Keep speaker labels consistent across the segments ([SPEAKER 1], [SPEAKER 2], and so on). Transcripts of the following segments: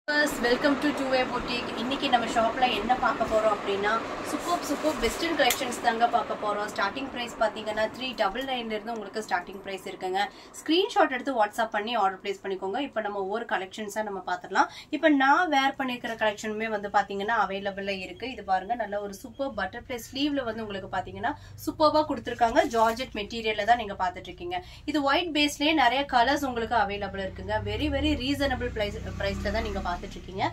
[SPEAKER 1] Welcome to Two-Way Boutique. இன்னைக்கு நம்ம ஷாப்ல என்ன பார்க்க போறோம் அப்படினா சூப்பர் வெஸ்டர்ன் கலெக்ஷன்ஸ் தாங்க பார்க்க போறோம். ஸ்டார்டிங் பிரைஸ் பாத்தீங்கன்னா 399 ல இருந்து உங்களுக்கு ஸ்டார்டிங் பிரைஸ் இருக்குங்க. ஸ்கிரீன்ஷாட் எடுத்து வாட்ஸ்அப் பண்ணி ஆர்டர் பிளேஸ் பண்ணிக்கோங்க. இப்போ நம்ம ஒவ்வொரு கலெக்ஷன்ஸா நம்ம பார்த்தறலாம். இப்போ நான் வேர் பண்ணிருக்கிற கலெக்ஷனுமே வந்து பாத்தீங்கன்னா அவேலபிளா இருக்கு. இது பாருங்க, நல்ல ஒரு சூப்பர் பட்டர்ஃப்ளை ஸ்லீவ்ல வந்து உங்களுக்கு பாத்தீங்கன்னா சூப்பர்வா கொடுத்திருக்காங்க. ஜார்ஜெட் மெட்டீரியல்ல தான் நீங்க பார்த்துட்டு இருக்கீங்க. இது ஒயிட் பேஸ்லயே நிறைய கலர்ஸ் உங்களுக்கு அவேலபிள் இருக்குங்க. வெரி ரீசனபிள் பிரைஸ்ல தான் நீங்க இருக்கீங்க.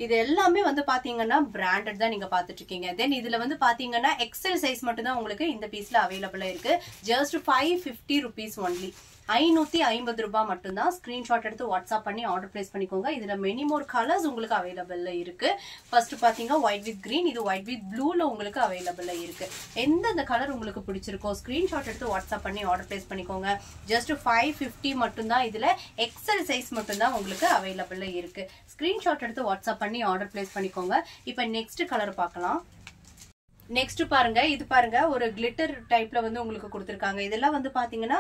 [SPEAKER 1] இது எல்லாமே வந்து பாத்தீங்கன்னா பிராண்டட் தான் நீங்க பாத்துட்டு இருக்கீங்க. தென் இதுல வந்து பாத்தீங்கன்னா எக்ஸல் சைஸ் மட்டும் தான் உங்களுக்கு இந்த பீஸ்ல அவேலபிளா இருக்கு. Just 550 rupees only. 550 ரூபாய் மட்டும் தான். ஸ்கிரீன்ஷாட் எடுத்து வாட்ஸ்அப் பண்ணி ஆர்டர் பிளேஸ் பண்ணிக்கோங்க. இதுல மெனி மோர் கலர்ஸ் உங்களுக்கு அவைலபிள்ல இருக்கு. ஃபர்ஸ்ட் பாத்தீங்க ஒயிட் வித் கிரீன், இது ஒயிட் வித் ப்ளூல உங்களுக்கு அவைலபிள்ல இருக்கு. எந்த கலர் உங்களுக்கு பிடிச்சிருக்கோ ஸ்கிரீன்ஷாட் எடுத்து வாட்ஸ்அப் பண்ணி ஆர்டர் பிளேஸ் பண்ணிக்கோங்க. ஜஸ்ட் 550 மட்டும் தான். இதுல எக்ஸல் சைஸ் மட்டும் தான் உங்களுக்கு அவைலபிள்ல இருக்கு. ஸ்கிரீன்ஷாட் எடுத்து வாட்ஸ்அப் பண்ணி ஆர்டர் பிளேஸ் பண்ணிக்கோங்க. இப்போ நெக்ஸ்ட் கலர் பார்க்கலாம். நெக்ஸ்ட் பாருங்க, இது பாருங்க, ஒரு கிளிட்டர் டைப்ல வந்து உங்களுக்கு கொடுத்திருக்காங்க. இதெல்லாம் வந்து பாத்தீங்கன்னா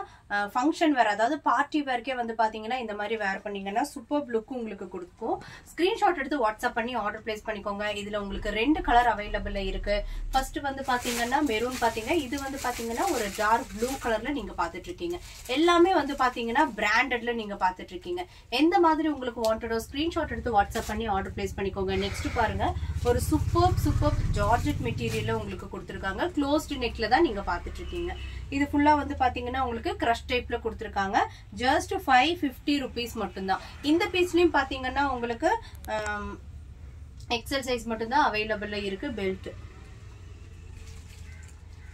[SPEAKER 1] ஃபங்க்ஷன் வேர், அதாவது பார்ட்டி வேர்க்கே வந்து பாத்தீங்கன்னா இந்த மாதிரி வேர் பண்ணீங்கன்னா சூப்பர் லுக் உங்களுக்கு கொடுக்கும். ஸ்கிரீன்ஷாட் எடுத்து வாட்ஸ்அப் பண்ணி ஆர்டர் பிளேஸ் பண்ணிக்கோங்க. இதுல உங்களுக்கு 2 கலர் அவைலபிள்ல இருக்கு. ஃபர்ஸ்ட் வந்து பாத்தீங்கன்னா மெரூன் பாத்தீங்க, இது வந்து பாத்தீங்கன்னா ஒரு டார்க் ப்ளூ கலர்ல நீங்க பாத்துட்டு இருக்கீங்க. எல்லாமே வந்து பாத்தீங்கன்னா பிராண்டட்ல நீங்க பாத்துட்டு இருக்கீங்க. எந்த மாதிரி உங்களுக்கு வாண்டடோ ஸ்கிரீன்ஷாட் எடுத்து வாட்ஸ்அப் பண்ணி ஆர்டர் பிளேஸ் பண்ணிக்கோங்க. நெக்ஸ்ட் பாருங்க, ஒரு சூப்பர் ஜார்ஜெட் மெட்டீரியல் உங்களுக்கு கொடுத்திருக்காங்க. க்ளோஸ்ட் நெக்ல தான் நீங்க பாத்துட்டு இருக்கீங்க. இது ஃபுல்லா வந்து பாத்தீங்கன்னா உங்களுக்கு கிரஷ் டைப்ல கொடுத்திருக்காங்க. ஜஸ்ட் 550 rupees மட்டும் தான். இந்த பீஸ்லயும் பாத்தீங்கன்னா உங்களுக்கு எக்ஸல் சைஸ் மட்டும் தான் அவைலபிள்ல இருக்கு. பெல்ட்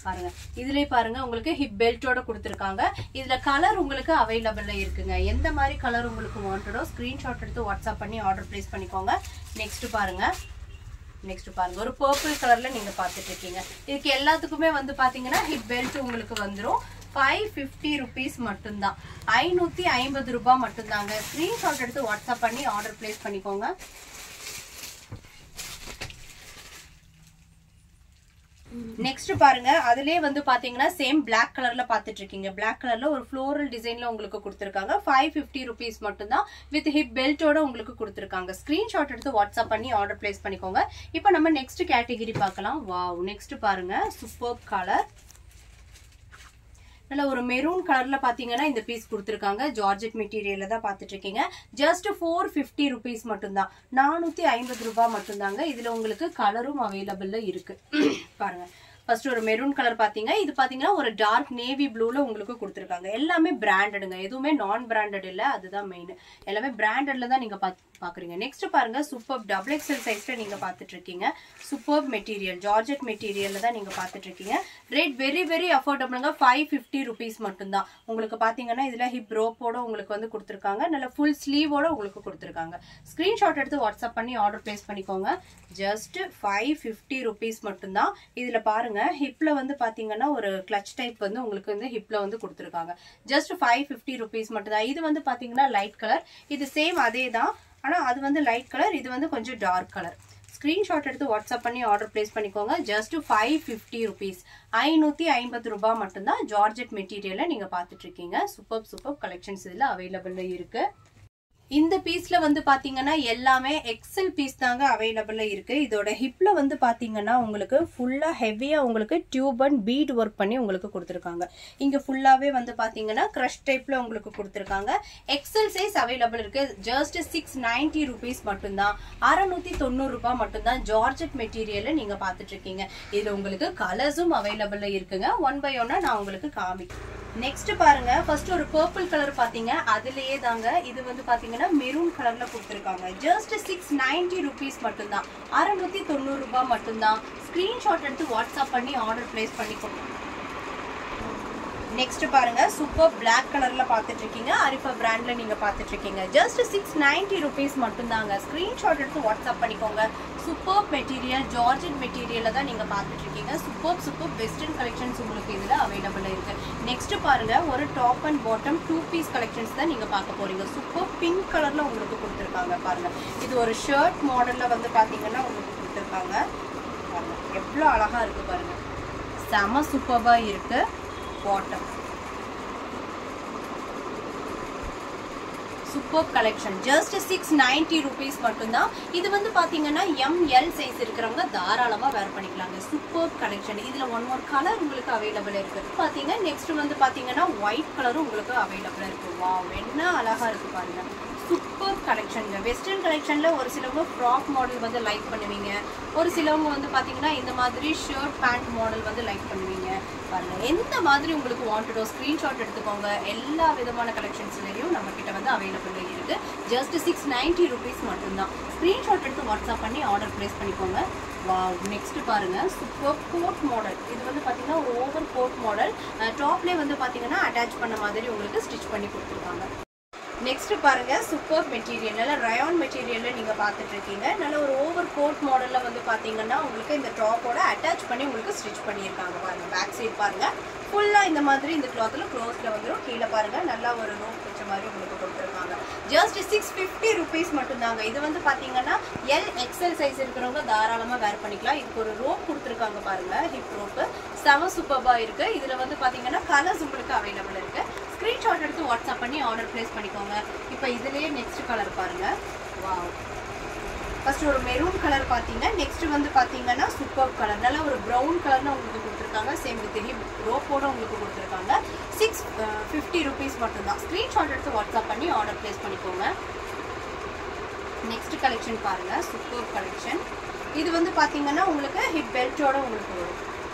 [SPEAKER 1] பாருங்க, இதுலயே பாருங்க உங்களுக்கு ஹிப் பெல்ட்டோட கொடுத்திருக்காங்க. இதுல கலர் உங்களுக்கு அவைலபிள்ல இருக்குங்க. எந்த மாதிரி கலர் உங்களுக்கு வாண்டடோ ஸ்கிரீன்ஷாட் எடுத்து வாட்ஸ்அப் பண்ணி ஆர்டர் பிளேஸ் பண்ணிக்கோங்க. நெக்ஸ்ட் பாருங்க, ஒரு பர்பிள் கலர்ல நீங்க பாத்துட்டு இருக்கீங்க. இதுக்கு எல்லாத்துக்குமே வந்து பாத்தீங்கன்னா ஹிப் பெல்ட் உங்களுக்கு வந்துரும். 550 rupees மட்டும் தான். 550 ரூபாய் மட்டும் தாங்க. ஸ்கிரீன்ஷாட் எடுத்து வாட்ஸ்அப் பண்ணி ஆர்டர் பிளேஸ் பண்ணிக்கோங்க. நெக்ஸ்ட் பாருங்க, அதுலயே வந்து பாத்தீங்கன்னா சேம் பிளாக் கலர்ல பாத்துட்டு இருக்கீங்க. பிளாக் கலர்ல ஒரு ஃப்ளோரல் டிசைன்ல உங்களுக்கு கொடுத்திருக்காங்க. 550 rupees மட்டும் தான். வித் ஹிப் பெல்ட்டோட உங்களுக்கு கொடுத்திருக்காங்க. ஸ்கிரீன்ஷாட் எடுத்து வாட்ஸ்அப் பண்ணி ஆர்டர் பிளேஸ் பண்ணிக்கோங்க. இப்போ நம்ம நெக்ஸ்ட் கேட்டகரி பார்க்கலாம். வாவ், நெக்ஸ்ட் பாருங்க, சூப்பர் கலர், நல்ல ஒரு மெரூன் கலர்ல பாத்தீங்கன்னா இந்த பீஸ் கொடுத்திருக்காங்க. ஜார்ஜெட் மெட்டீரியல்ல தான் பாத்துட்டு இருக்கீங்க. ஜஸ்ட் 450 rupees மட்டும் தான். 450 ரூபாய் மட்டும் தாங்க. இதுல உங்களுக்கு கலரும் அவைலபிள்ல இருக்கு. பாருங்க, ஃபர்ஸ்ட் ஒரு மெரூன் கலர் பாத்தீங்க, இது பாத்தீங்கன்னா ஒரு டார்க் நேவி ப்ளூல உங்களுக்கு கொடுத்திருக்காங்க. எல்லாமே பிராண்டடுங்க, எதுவுமே நான் பிராண்டட் இல்ல, அதுதான் மெயின். எல்லாமே பிராண்டட்ல தான் நீங்க பாக்குறீங்க. நெக்ஸ்ட் பாருங்க, சூப்பர் டபுள் எக்ஸல் சைஸ்ல நீங்க பாத்துட்டு இருக்கீங்க. சூப்பர் மெட்டீரியல், ஜார்ஜெட் மெட்டீரியல்ல தான் நீங்க பாத்துட்டு இருக்கீங்க. Rate very அஃபோர்டபிள்ங்க. 550 rupees மட்டும் தான். உங்களுக்கு பாத்தீங்கன்னா இதுல ஹிப் ரோப்போட உங்களுக்கு வந்து கொடுத்திருக்காங்க. நல்ல ஃபுல் ஸ்லீவோட உங்களுக்கு கொடுத்திருக்காங்க. ஸ்கிரீன்ஷாட் எடுத்து வாட்ஸ்அப் பண்ணி ஆர்டர் பிளேஸ் பண்ணிக்கோங்க. ஜஸ்ட் 550 rupees மட்டும் தான். இதுல பாருங்க, ஹிப்ல வந்து பாத்தீங்கன்னா ஒரு கிளட்ச் டைப் வந்து உங்களுக்கு வந்து ஹிப்ல வந்து கொடுத்திருக்காங்க. ஜஸ்ட் 550 rupees மட்டும் தான். இது வந்து பாத்தீங்கன்னா லைட் கலர், இது சேம் அதே தான், ஆனா அது வந்து லைட் கலர், இது வந்து கொஞ்சம் டார்க் கலர். ஸ்கிரீன்ஷாட் எடுத்து வாட்ஸ்அப் பண்ணி ஆர்டர் பிளேஸ் பண்ணிக்கோங்க. Just 550 rupees. 550 ரூபாய் மட்டும் தான். ஜார்ஜெட் மெட்டீரியல்ல நீங்க பாத்துட்டு இருக்கீங்க. சூப்பர் கலெக்ஷன்ஸ் இதுல அவைலபிள்ல இருக்கு. இந்த பீஸ்ல வந்து பாத்தீங்கன்னா எல்லாமே எக்ஸல் பீஸ் தாங்க அவைலபிள்ல இருக்கு. இதோட ஹிப்ல வந்து பாத்தீங்கன்னா உங்களுக்கு ஃபுல்லா ஹெவியா உங்களுக்கு டியூப் அண்ட் பீட் ஒர்க் பண்ணி உங்களுக்கு கொடுத்திருக்காங்க. இங்க ஃபுல்லாவே வந்து பாத்தீங்கன்னா கிரஷ் டைப்ல உங்களுக்கு கொடுத்திருக்காங்க. எக்ஸல் சைஸ் அவைலபிள் இருக்கு. ஜஸ்ட் 690 rupees மட்டும் தான். 690 ரூபாய் மட்டும் தான். ஜார்ஜெட் மெட்டீரியல்ல நீங்க பாத்துட்டு இருக்கீங்க. இதுல உங்களுக்கு கலர்ஸும் அவைலபிள்ல இருக்குங்க. ஒன் பை ஒன்னா நான் உங்களுக்கு காமிக்கிறேன். நெக்ஸ்ட் பாருங்க, ஃபர்ஸ்ட் ஒரு பர்பிள் கலர் பாத்தீங்க, அதுலயே தாங்க இது வந்து பாத்தீங்கன்னா மெரூன் கலர்ல கொடுத்திருக்காங்க. ஜஸ்ட் 690 rupees மட்டும் தான். 690 ரூபாய் மட்டும் தான். ஸ்கிரீன்ஷாட் எடுத்து வாட்ஸ்அப் பண்ணி ஆர்டர் பிளேஸ் பண்ணிக்கோங்க. நெக்ஸ்ட் பாருங்க, சூப்பர் பிளாக் கலர்ல பாத்துட்டு இருக்கீங்க. அரிஃபா பிராண்ட்ல நீங்க பாத்துட்டு இருக்கீங்க. ஜஸ்ட் 690 rupees மட்டும் தாங்க. ஸ்கிரீன்ஷாட் எடுத்து வாட்ஸ்அப் பண்ணிக்கோங்க. சூப்பர் மெட்டீரியல், ஜார்ஜெட் மெட்டீரியல்ல தான் நீங்க பாத்துட்டு இருக்கீங்க. சூப்பர் வெஸ்டர்ன் கலெக்ஷன்ஸ் உங்களுக்கு இதுல அவைலபிளா இருக்கு. நெக்ஸ்ட் பாருங்க, ஒரு top and bottom 2 piece collections தான் நீங்க பார்க்க போறீங்க. சூப்பர் பிங்க் கலர்ல உங்களுக்கு கொடுத்திருக்காங்க. பாருங்க, இது ஒரு ஷர்ட் மாடல்ல வந்து பாத்தீங்கன்னா உங்களுக்கு கொடுத்திருக்காங்க. பாருங்க எவ்வளவு அழகா இருக்கு பாருங்க. செம சூப்பர்வா இருக்கு. Bottom super collection just 690 rupees மட்டும்தான். இது வந்து பாத்தீங்கன்னா ML சைஸ் இருக்கிறவங்க தாராளமா வேர் பண்ணிக்கலாங்க. Super collection. இதுல ஒன் மோர் கலர் உங்களுக்கு அவைலபிள் இருக்கு. பாத்தீங்க நெக்ஸ்ட் வந்து பாத்தீங்கன்னா ஒயிட் கலரும் உங்களுக்கு அவைலபிள் இருக்கு. வாவ், என்ன அழகா இருக்கு பாருங்க. சூப்பர் கலெக்ஷனுங்க. வெஸ்டர்ன் கலெக்ஷன்ல ஒரு சிலவங்க ஃப்ராக் மாடல் வந்து லைக் பண்ணுவீங்க, ஒரு சிலவங்க வந்து பாத்தீங்கன்னா இந்த மாதிரி ஷர்ட் பேண்ட் மாடல் வந்து லைக் பண்ணுவீங்க. பாருங்க எந்த மாதிரி உங்களுக்கு வாண்டடோ ஸ்கிரீன்ஷாட் எடுத்துக்கோங்க. எல்லா விதமான கலெக்ஷன்ஸ்லயும் நம்ம கிட்ட வந்து அவைலபிள் இருக்கு. ஜஸ்ட் 690 rupees மட்டும்தான். ஸ்கிரீன்ஷாட் எடுத்து வாட்ஸ்அப் பண்ணி ஆர்டர் பிளேஸ் பண்ணிக்கோங்க. வாவ், நெக்ஸ்ட் பாருங்க சூப்பர் கோட் மாடல். இது வந்து பாத்தீங்கன்னா ஒரு ஓவர் கோட் மாடல். டாப்லேயே வந்து பாத்தீங்கன்னா அட்டாச் பண்ண மாதிரி உங்களுக்கு ஸ்டிச் பண்ணி கொடுத்துருக்காங்க. நெக்ஸ்ட் பாருங்க சூப்பர் மெட்டீரியல், நல்ல ரயான் மெட்டீரியல்ல நீங்க பாத்துட்டு இருக்கீங்க. நல்ல ஒரு ஓவர் கோட் மாடல்ல வந்து பாத்தீங்கன்னா உங்களுக்கு இந்த டாப்போட அட்டாச் பண்ணி உங்களுக்கு ஸ்டிச் பண்ணியிருக்காங்க. பாருங்க பேக் சைடு பாருங்க ஃபுல்லா இந்த மாதிரி இந்த கிளாத்ல க்ளோஸ்ல வந்துடும். கீழே பாருங்க நல்லா ஒரு ரோப் வச்ச மாதிரி உங்களுக்கு கொடுத்துருக்காங்க. ஜஸ்ட் 650 rupees மட்டும்தாங்க. இது வந்து பாத்தீங்கன்னா LXL சைஸ் இருக்கிறவங்க தாராளமா வேர் பண்ணிக்கலாம். இதுக்கு ஒரு ரோப் கொடுத்துருக்காங்க பாருங்க, ஹிப் ரோப். செம சூப்பர்பா இருக்கு. இதுல வந்து பாத்தீங்கன்னா கலர்ஸ் உங்களுக்கு அவைலபிள் இருக்கு. ஸ்கிரீன்ஷாட் எடுத்து வாட்ஸ்அப் பண்ணி ஆர்டர் பிளேஸ் பண்ணிக்கோங்க. இப்போ இதுலயே நெக்ஸ்ட் கலர் பாருங்க. வாவ், ஃபர்ஸ்ட் ஒரு மெரூன் கலர் பாத்தீங்க. நெக்ஸ்ட் வந்து பாத்தீங்கன்னா சூப்பர் கலர், நல்ல ஒரு ப்ரௌன் கலர்னு உங்களுக்கு கொடுத்துருக்காங்க. சேம் வித் ஹிப் ரோப்போட உங்களுக்கு கொடுத்துருக்காங்க. 650 rupees மட்டும்தான். ஸ்கிரீன்ஷாட் எடுத்து வாட்ஸ்அப் பண்ணி ஆர்டர் பிளேஸ் பண்ணிக்கோங்க. நெக்ஸ்ட் கலெக்ஷன் பாருங்க சூப்பர் கலெக்ஷன். இது வந்து பாத்தீங்கன்னா உங்களுக்கு ஹிப் பெல்ட்டோட உங்களுக்கு வரும்.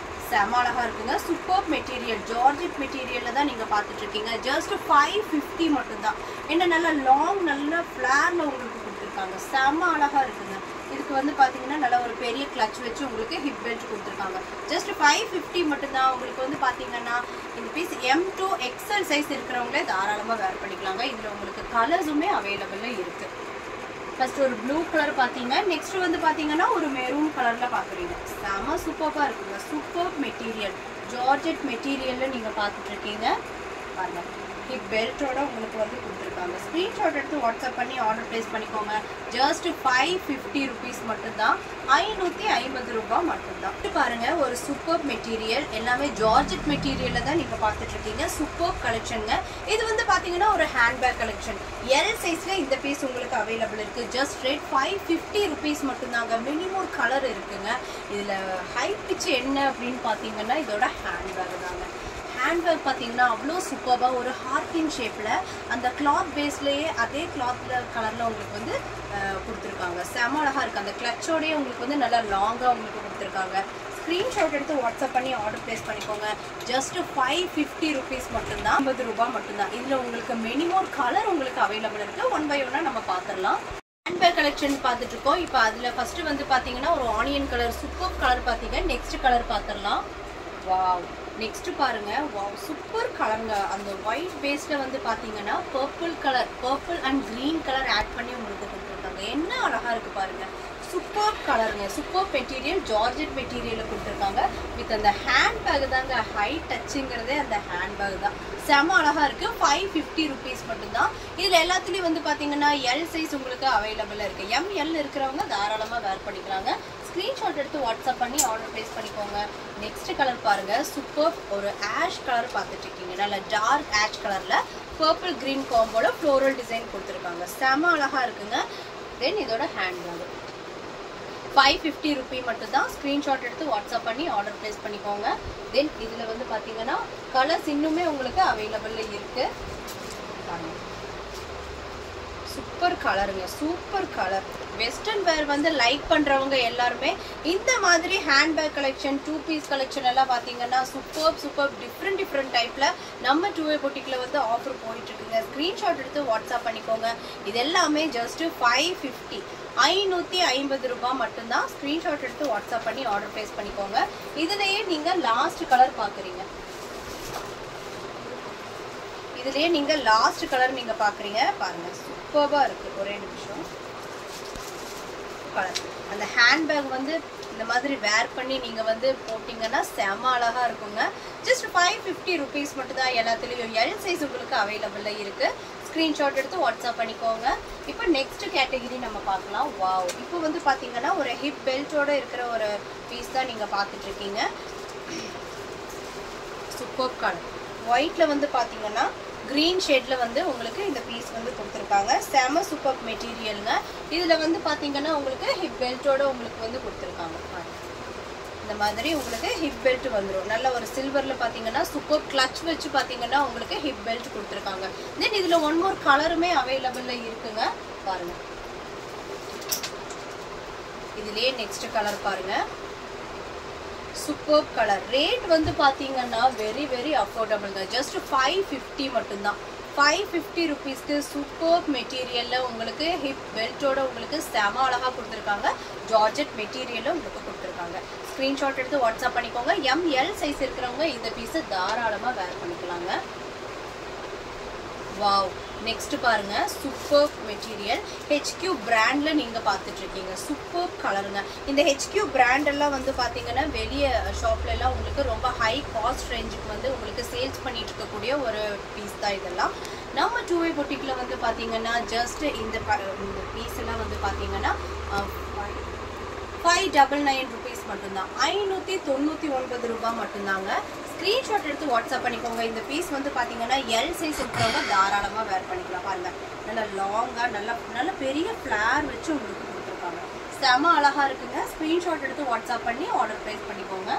[SPEAKER 1] செம அழகா இருக்குங்க. சூப்பர் மெட்டீரியல், ஜார்ஜெட் மெட்டீரியல்ல தான் நீங்க பாத்துட்டு இருக்கீங்க. ஜஸ்ட் 550 மட்டும்தான். என்ன நல்ல லாங் நல்ல ஃபிளார்ல உங்களுக்கு கொடுத்துருக்காங்க. செம அழகா இருக்குங்க. இதுக்கு வந்து பாத்தீங்கன்னா நல்ல ஒரு பெரிய கிளட்ச் வச்சு உங்களுக்கு ஹிப் பெல்ட் கொடுத்துருக்காங்க. ஜஸ்ட் 550 மட்டும்தான். உங்களுக்கு வந்து பாத்தீங்கன்னா இந்த piece M to XL size இருக்கிறவங்களே தாராளமா வேர் பண்ணிக்கலாங்க. இதுல உங்களுக்கு கலர்ஸுமே அவைலபிள்ல இருக்கு. ஃபர்ஸ்ட் ஒரு ப்ளூ கலர் பாத்தீங்க. நெக்ஸ்ட் வந்து பாத்தீங்கன்னா ஒரு மெரூன் கலர்ல பாக்குறீங்க. செம சூப்பரா இருக்குங்க. சூப்பர் மெட்டீரியல், ஜார்ஜெட் மெட்டீரியல்ல நீங்க பாத்துட்டு இருக்கீங்க. பாருங்க ஹிப் பெல்ட்டோட உங்களுக்கு வந்து கொடுத்துருக்காங்க. ஸ்கிரீன்ஷாட் எடுத்து வாட்ஸ்அப் பண்ணி ஆர்டர் பிளேஸ் பண்ணிக்கோங்க. ஜஸ்ட் 550 rupees மட்டும்தான். 550 ரூபாய் மட்டும்தான். பாருங்க ஒரு சூப்பர் மெட்டீரியல், எல்லாமே ஜார்ஜெட் மெட்டீரியல்ல தான் நீங்க பாத்துட்டு இருக்கீங்க. சூப்பர் கலெக்ஷனுங்க. இது வந்து பாத்தீங்கன்னா ஒரு ஹேண்ட்பேக் கலெக்ஷன். L சைஸ்ல இந்த பீஸ் உங்களுக்கு அவைலபிள் இருக்கு. ஜஸ்ட் ரேட் 550 rupees மட்டும்தாங்க. மினிமம் கலர் இருக்குங்க. இதுல ஹைலைட் என்ன அப்படின்னு பாத்தீங்கன்னா இதோட ஹேண்ட்பேக் தாங்க. ஹேண்ட்பேக் பார்த்தீங்கன்னா அவ்வளோ சூப்பராக ஒரு ஹார்டின் ஷேப்பில் அந்த கிளாத் பேஸ்லேயே அதே கிளாத்ல கலரில் உங்களுக்கு வந்து கொடுத்துருக்காங்க. செம அழகாக இருக்குது. அந்த கிளச்சோடையே உங்களுக்கு வந்து நல்லா லாங்காக உங்களுக்கு கொடுத்துருக்காங்க. ஸ்க்ரீன்ஷாட் எடுத்து வாட்ஸ்அப் பண்ணி ஆர்டர் பிளேஸ் பண்ணிக்கோங்க. ஜஸ்ட் 550 rupees மட்டும்தான். 50 ரூபாய் மட்டும்தான். இதில் உங்களுக்கு மினிமம் கலர் உங்களுக்கு அவைலபிள் இருக்குது. ஒன் பை ஒன்னாக நம்ம பார்த்துடலாம். ஹேண்ட்பேக் கலெக்ஷன் பார்த்துட்டு இருக்கோம். இப்போ அதில் ஃபர்ஸ்ட் வந்து பார்த்தீங்கன்னா ஒரு ஆனியன் கலர் சூப்பர் கலர் பார்த்தீங்க. நெக்ஸ்ட் கலர் பார்த்துடலாம். வாவ், நெக்ஸ்ட் பாருங்க. வாவ், சூப்பர் கலருங்க. அந்த ஒயிட் பேஸ்ல வந்து பாத்தீங்கன்னா purple colour, purple and green colour add பண்ணி உங்களுக்கு கொடுத்துருக்காங்க. என்ன அழகா இருக்கு பாருங்க. சூப்பர் கலருங்க. சூப்பர் மெட்டீரியல், ஜார்ஜெட் மெட்டீரியல் கொடுத்துருக்காங்க. வித் அந்த ஹேண்ட் பேக் தாங்க. ஹை டச்சுங்கிறதே அந்த ஹேண்ட் பேக் தான். செம அழகா இருக்கு. 550 rupees மட்டும்தான். இதுல எல்லாத்துலயும் வந்து பாத்தீங்கன்னா L சைஸ் உங்களுக்கு அவைலபிளா இருக்கு. ML இருக்கிறவங்க தாராளமா வேர் பண்ணிக்கிறாங்க. ஸ்கிரீன்ஷாட் எடுத்து வாட்ஸ்அப் பண்ணி ஆர்டர் பிளேஸ் பண்ணிக்கோங்க. நெக்ஸ்ட் கலர் பாருங்க. சூப்பர் ஒரு ஆஷ் கலர் பார்த்துட்டு இருக்கீங்க. நல்ல டார்க் ஆஷ் கலர்ல பர்பிள் கிரீன் காம்போல ஃப்ளோரல் டிசைன் கொடுத்துருக்காங்க. செம அழகா இருக்குங்க. தென் இதோட ஹேண்ட் பேக் 550 rupees மட்டும்தான். ஸ்கிரீன்ஷாட் எடுத்து வாட்ஸ்அப் பண்ணி ஆர்டர் பிளேஸ் பண்ணிக்கோங்க. தென் இதுல வந்து பாத்தீங்கன்னா கலர்ஸ் இன்னுமே உங்களுக்கு அவைலபிள்ல இருக்கு. சூப்பர் கலருங்க. Super colour. வெஸ்டர்ன் வேர் வந்து லைக் பண்றவங்க எல்லாருமே இந்த மாதிரி ஹேண்ட்பேக் கலெக்ஷன், 2 பீஸ் கலெக்ஷன் எல்லாம் பாத்தீங்கன்னா சூப்பர் டிஃப்ரெண்ட் டைப்ல நம்ம 2A boutique-ல வந்து ஆஃபர் போயிட்டு இருக்குங்க. ஸ்கிரீன்ஷாட் எடுத்து வாட்ஸ்அப் பண்ணிக்கோங்க. இது எல்லாமே ஜஸ்ட் 550 550 ரூபாய் மட்டும்தான். ஸ்கிரீன்ஷாட் எடுத்து வாட்ஸ்அப் பண்ணி ஆர்டர் பிளேஸ் பண்ணிக்கோங்க. இதுலயே நீங்க லாஸ்ட் கலர் பாக்குறீங்க. இதுலயே நீங்க லாஸ்ட் கலர் நீங்க பாக்குறீங்க. பாருங்க சூப்பரா இருக்கு. ஒரே நிமிஷம். கலர் அந்த ஹேண்ட்பேக் வந்து இந்த மாதிரி வேர் பண்ணி நீங்க வந்து போட்டீங்கன்னா செம அழகா இருக்குங்க. ஜஸ்ட் 550 rupees மட்டும் தான். எல்லாத்துலயும் L சைஸ் உங்களுக்கு அவைலபிள்ல இருக்கு. ஸ்கிரீன்ஷாட் எடுத்து வாட்ஸ்அப் பண்ணிக்கோங்க. இப்போ நெக்ஸ்ட் கேட்டகரி நம்ம பார்க்கலாம். வாவ், இப்போ வந்து பாத்தீங்கன்னா ஒரு ஹிப் பெல்ட்டோட இருக்கிற ஒரு பீஸ் தான் நீங்க பார்த்துட்டு இருக்கீங்க. சூப்பர் கலர் ஒயிட்ல வந்து பாத்தீங்கன்னா green ஷேட்ல வந்து உங்களுக்கு இந்த பீஸ் வந்து கொடுத்திருக்காங்க. செம சூப்பர் மெட்டீரியல்ங்க. இதுல வந்து பாத்தீங்கன்னா உங்களுக்கு ஹிப் பெல்ட்டோட உங்களுக்கு வந்து கொடுத்திருக்காங்க. இந்த மாதிரி உங்களுக்கு ஹிப் பெல்ட் வந்துரும். நல்ல ஒரு சில்வர்ல பாத்தீங்கன்னா சூப்பர் கிளட்ச் வச்சு பாத்தீங்கன்னா உங்களுக்கு ஹிப் பெல்ட் கொடுத்திருக்காங்க. தென் இதுல ஒன் மோர் கலருமே அவைலபிள்ல இருக்குங்க. பாருங்க. இதுலயே நெக்ஸ்ட் கலர் பாருங்க. Super colour. ரேட் வந்து பாத்தீங்கன்னா வெரி வெரி அஃபோர்டபிள் தான். ஜஸ்ட் 550 மட்டும் தான். 550 rupeesக்கு சூப்பர் மெட்டீரியல்ல உங்களுக்கு ஹிப் பெல்ட்டோட உங்களுக்கு செம அழகா கொடுத்திருக்காங்க. ஜார்ஜெட் மெட்டீரியல்ல உங்களுக்கு கொடுத்திருக்காங்க. ஸ்கிரீன்ஷாட் எடுத்து வாட்ஸ்அப் பண்ணிக்கோங்க. ML சைஸ் இருக்கிறவங்க இந்த பீஸ் தாராளமா வேர் பண்ணிக்கலாங்க. வாவ். நெக்ஸ்ட் பாருங்க சூப்பர் மெட்டீரியல் HQ பிராண்ட்ல நீங்க பார்த்துட்டு இருக்கீங்க. சூப்பர் கலருங்க. இந்த HQ பிராண்ட் எல்லாம் வந்து பாத்தீங்கன்னா வெளிய ஷாப்ல எல்லாம் உங்களுக்கு ரொம்ப ஹை காஸ்ட் ரேஞ்சுக்கு வந்து உங்களுக்கு சேல்ஸ் பண்ணிட்டு இருக்கக்கூடிய ஒரு பீஸ் தான் இதெல்லாம். நம்ம 2way boutique-ல வந்து பாத்தீங்கன்னா ஜஸ்ட் இந்த பீஸ் எல்லாம் வந்து பாத்தீங்கன்னா 599 rupees மட்டும்தான். 599 ரூபாய் மட்டும்தாங்க. ஸ்கிரீன்ஷாட் எடுத்து வாட்ஸ்அப் பண்ணிக்கோங்க. இந்த பீஸ் வந்து பாத்தீங்கன்னா L சைஸ் இருக்கிறவங்க தாராளமா வேர் பண்ணிக்கலாம். பாருங்க நல்ல லாங்கா நல்ல பெரிய ஃபிளேர் வச்சு உங்களுக்கு கொடுத்துருக்காங்க. செம அழகா இருக்குங்க. ஸ்கிரீன்ஷாட் எடுத்து வாட்ஸ்அப் பண்ணி ஆர்டர் பிளேஸ் பண்ணிக்கோங்க.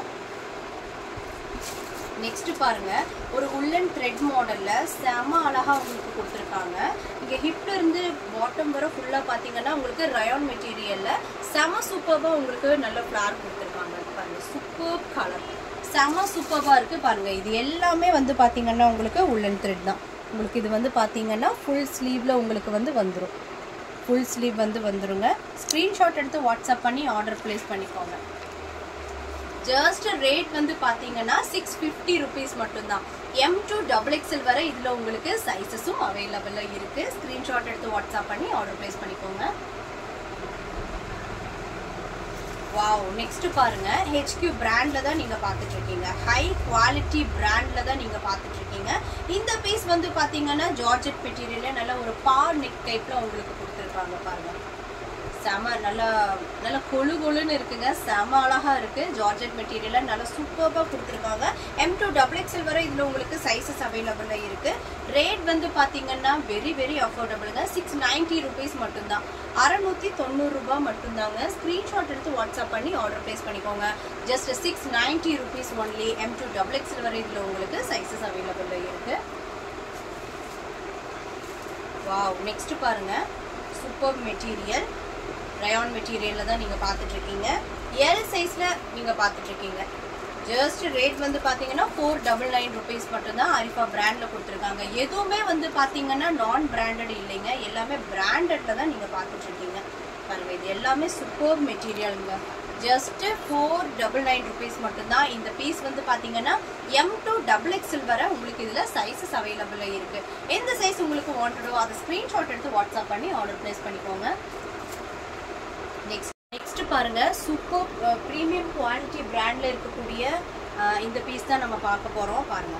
[SPEAKER 1] நெக்ஸ்ட் பாருங்க ஒரு உல்லன் த்ரெட் மாடல்ல செம அழகா உங்களுக்கு கொடுத்துருக்காங்க. இங்க ஹிப்ல இருந்து பாட்டம் வரை ஃபுல்லா பாத்தீங்கன்னா உங்களுக்கு ரயான் மெட்டீரியல்ல செம சூப்பர்பா உங்களுக்கு நல்ல ஃபிளேர் கொடுத்துருக்காங்க. பாருங்க சூப்பர் கலர். செம சூப்பர்பா இருக்கு பாருங்க. இது எல்லாமே வந்து பாத்தீங்கன்னா உங்களுக்கு உல்லன் த்ரெட் தான். உங்களுக்கு இது வந்து பாத்தீங்கன்னா ஃபுல் ஸ்லீவ்ல உங்களுக்கு வந்து வந்துரும். ஃபுல் ஸ்லீவ் வந்து வந்துருங்க. ஸ்கிரீன்ஷாட் எடுத்து வாட்ஸ்அப் பண்ணி ஆர்டர் பிளேஸ் பண்ணிக்கோங்க. ஜஸ்ட் ரேட் வந்து பாத்தீங்கன்னா 650 rupees மட்டும்தான். M to XXL வரை இதுல உங்களுக்கு சைஸஸும் அவைலபிளா இருக்கு. ஸ்கிரீன்ஷாட் எடுத்து வாட்ஸ்அப் பண்ணி ஆர்டர் பிளேஸ் பண்ணிக்கோங்க. வாவ். நெக்ஸ்ட் பாருங்க HQ பிராண்ட்ல தான் நீங்க பார்த்துட்டு இருக்கீங்க. ஹை குவாலிட்டி பிராண்ட்ல தான் நீங்க பார்த்துட்டு இருக்கீங்க. இந்த பீஸ் வந்து பாத்தீங்கன்னா ஜார்ஜெட் மெட்டீரியல்ல நல்ல ஒரு பா நெக் டைப்ல உங்களுக்கு கொடுத்துருக்காங்க. பாருங்க செம நல்ல கொழு கொழுன்னு இருக்குங்க. செம அழகா இருக்கு. ஜார்ஜெட் மெட்டீரியல்ல நல்ல சூப்பர்பா கொடுத்துருக்காங்க. M to XXL வரை இதுல உங்களுக்கு சைஸஸ் அவைலபிளா இருக்கு. ரேட் வந்து பாத்தீங்கன்னா வெரி வெரி அஃபோர்டபிள்ங்க. 690 rupees மட்டும்தான். 690 ரூபாய் மட்டும்தாங்க. ஸ்கிரீன்ஷாட் எடுத்து வாட்ஸ்அப் பண்ணி ஆர்டர் பிளேஸ் பண்ணிக்கோங்க. Just 690 rupees only. M to XXL வரை இதுல உங்களுக்கு சைஸஸ் அவைலபிளா இருக்கு. வாவ். நெக்ஸ்ட் பாருங்க சூப்பர் மெட்டீரியல் ரயான் மெட்டீரியல்ல தான் நீங்க பார்த்துட்டு இருக்கீங்க. L சைஸ்ல நீங்க பார்த்துட்டு இருக்கீங்க. ஜஸ்ட் ரேட் வந்து பாத்தீங்கன்னா 499 rupees மட்டும்தான். அரிஃபா பிராண்ட்ல கொடுத்துருக்காங்க. எதுவுமே வந்து பாத்தீங்கன்னா நான் பிராண்டட் இல்லைங்க. எல்லாமே பிராண்டட்ல தான் நீங்க பார்த்துட்டு இருக்கீங்க. பாருங்க இது எல்லாமே சூப்பர் மெட்டீரியலுங்க. ஜஸ்ட் 499 rupees மட்டும்தான். இந்த பீஸ் வந்து பாத்தீங்கன்னா M to XXL வரை உங்களுக்கு இதுல சைஸஸ் அவைலபிளா இருக்கு. எந்த சைஸ் உங்களுக்கு வாண்டடோ அதை ஸ்கிரீன்ஷாட் எடுத்து வாட்ஸ்அப் பண்ணி ஆர்டர் பிளேஸ் பண்ணிக்கோங்க. நெக்ஸ்ட் பாருங்க சூப்பர் பிரீமியம் குவாலிட்டி பிராண்ட்ல இருக்கக்கூடிய இந்த பீஸ் தான் நம்ம பார்க்க போறோம். பாருங்க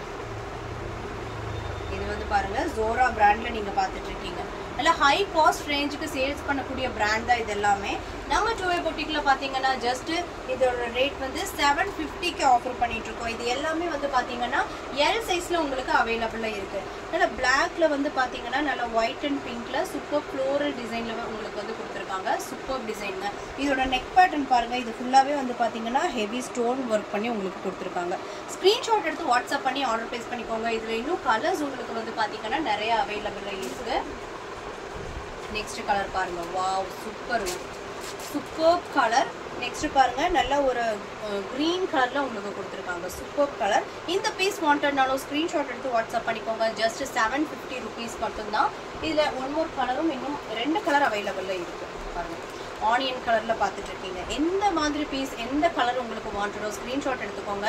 [SPEAKER 1] இது வந்து பாருங்க ஜோரா பிராண்ட்ல நீங்க பார்த்துட்டு இருக்கீங்க. நல்ல ஹை காஸ்ட் ரேஞ்சுக்கு சேல்ஸ் பண்ணக்கூடிய பிராண்ட் தான் இது எல்லாமே. நம்ம 2way boutique-ல பாத்தீங்கன்னா ஜஸ்ட் இதோட ரேட் வந்து 750க்கு ஆஃபர் பண்ணிட்டு இருக்கோம். இது எல்லாமே வந்து பாத்தீங்கன்னா L சைஸ்ல உங்களுக்கு அவைலபிளா இருக்கு. நல்ல பிளாக்ல வந்து பாத்தீங்கன்னா நல்ல ஒயிட் அண்ட் பிங்க்ல சூப்பர் ஃப்ளோரல் டிசைன்ல உங்களுக்கு வந்து கொடுத்துருக்காங்க. சூப்பர் டிசைனுங்க. இதோட நெக் பேட்டர்ன் பாருங்க. இது ஃபுல்லாவே வந்து பாத்தீங்கன்னா ஹெவி ஸ்டோன் ஒர்க் பண்ணி உங்களுக்கு கொடுத்துருக்காங்க. ஸ்கிரீன்ஷாட் எடுத்து வாட்ஸ்அப் பண்ணி ஆர்டர் பிளேஸ் பண்ணிக்கோங்க. இதுல இன்னும் கலர்ஸ் உங்களுக்கு வந்து பாத்தீங்கன்னா நிறைய அவைலபிளா இருக்கு. நெக்ஸ்ட் கலர் பாருங்க. Wow super super colour. Next பாருங்க நல்ல ஒரு கிரீன் கலர்ல உங்களுக்கு கொடுத்துருக்காங்க. Super colour. இந்த பீஸ் வாண்டட்னாலும் ஸ்கிரீன்ஷாட் எடுத்து வாட்ஸ்அப் பண்ணிக்கோங்க. ஜஸ்ட் 750 rupees மட்டும்தான். இதுல ஒன் மோர் கலரும் இன்னும் 2 கலர் அவைலபிளா இருக்கு. பாருங்க ஆனியன் கலர்ல பார்த்துட்டு இருக்கீங்க. எந்த மாதிரி பீஸ் எந்த கலர் உங்களுக்கு வாண்டடோ ஸ்கிரீன்ஷாட் எடுத்துக்கோங்க.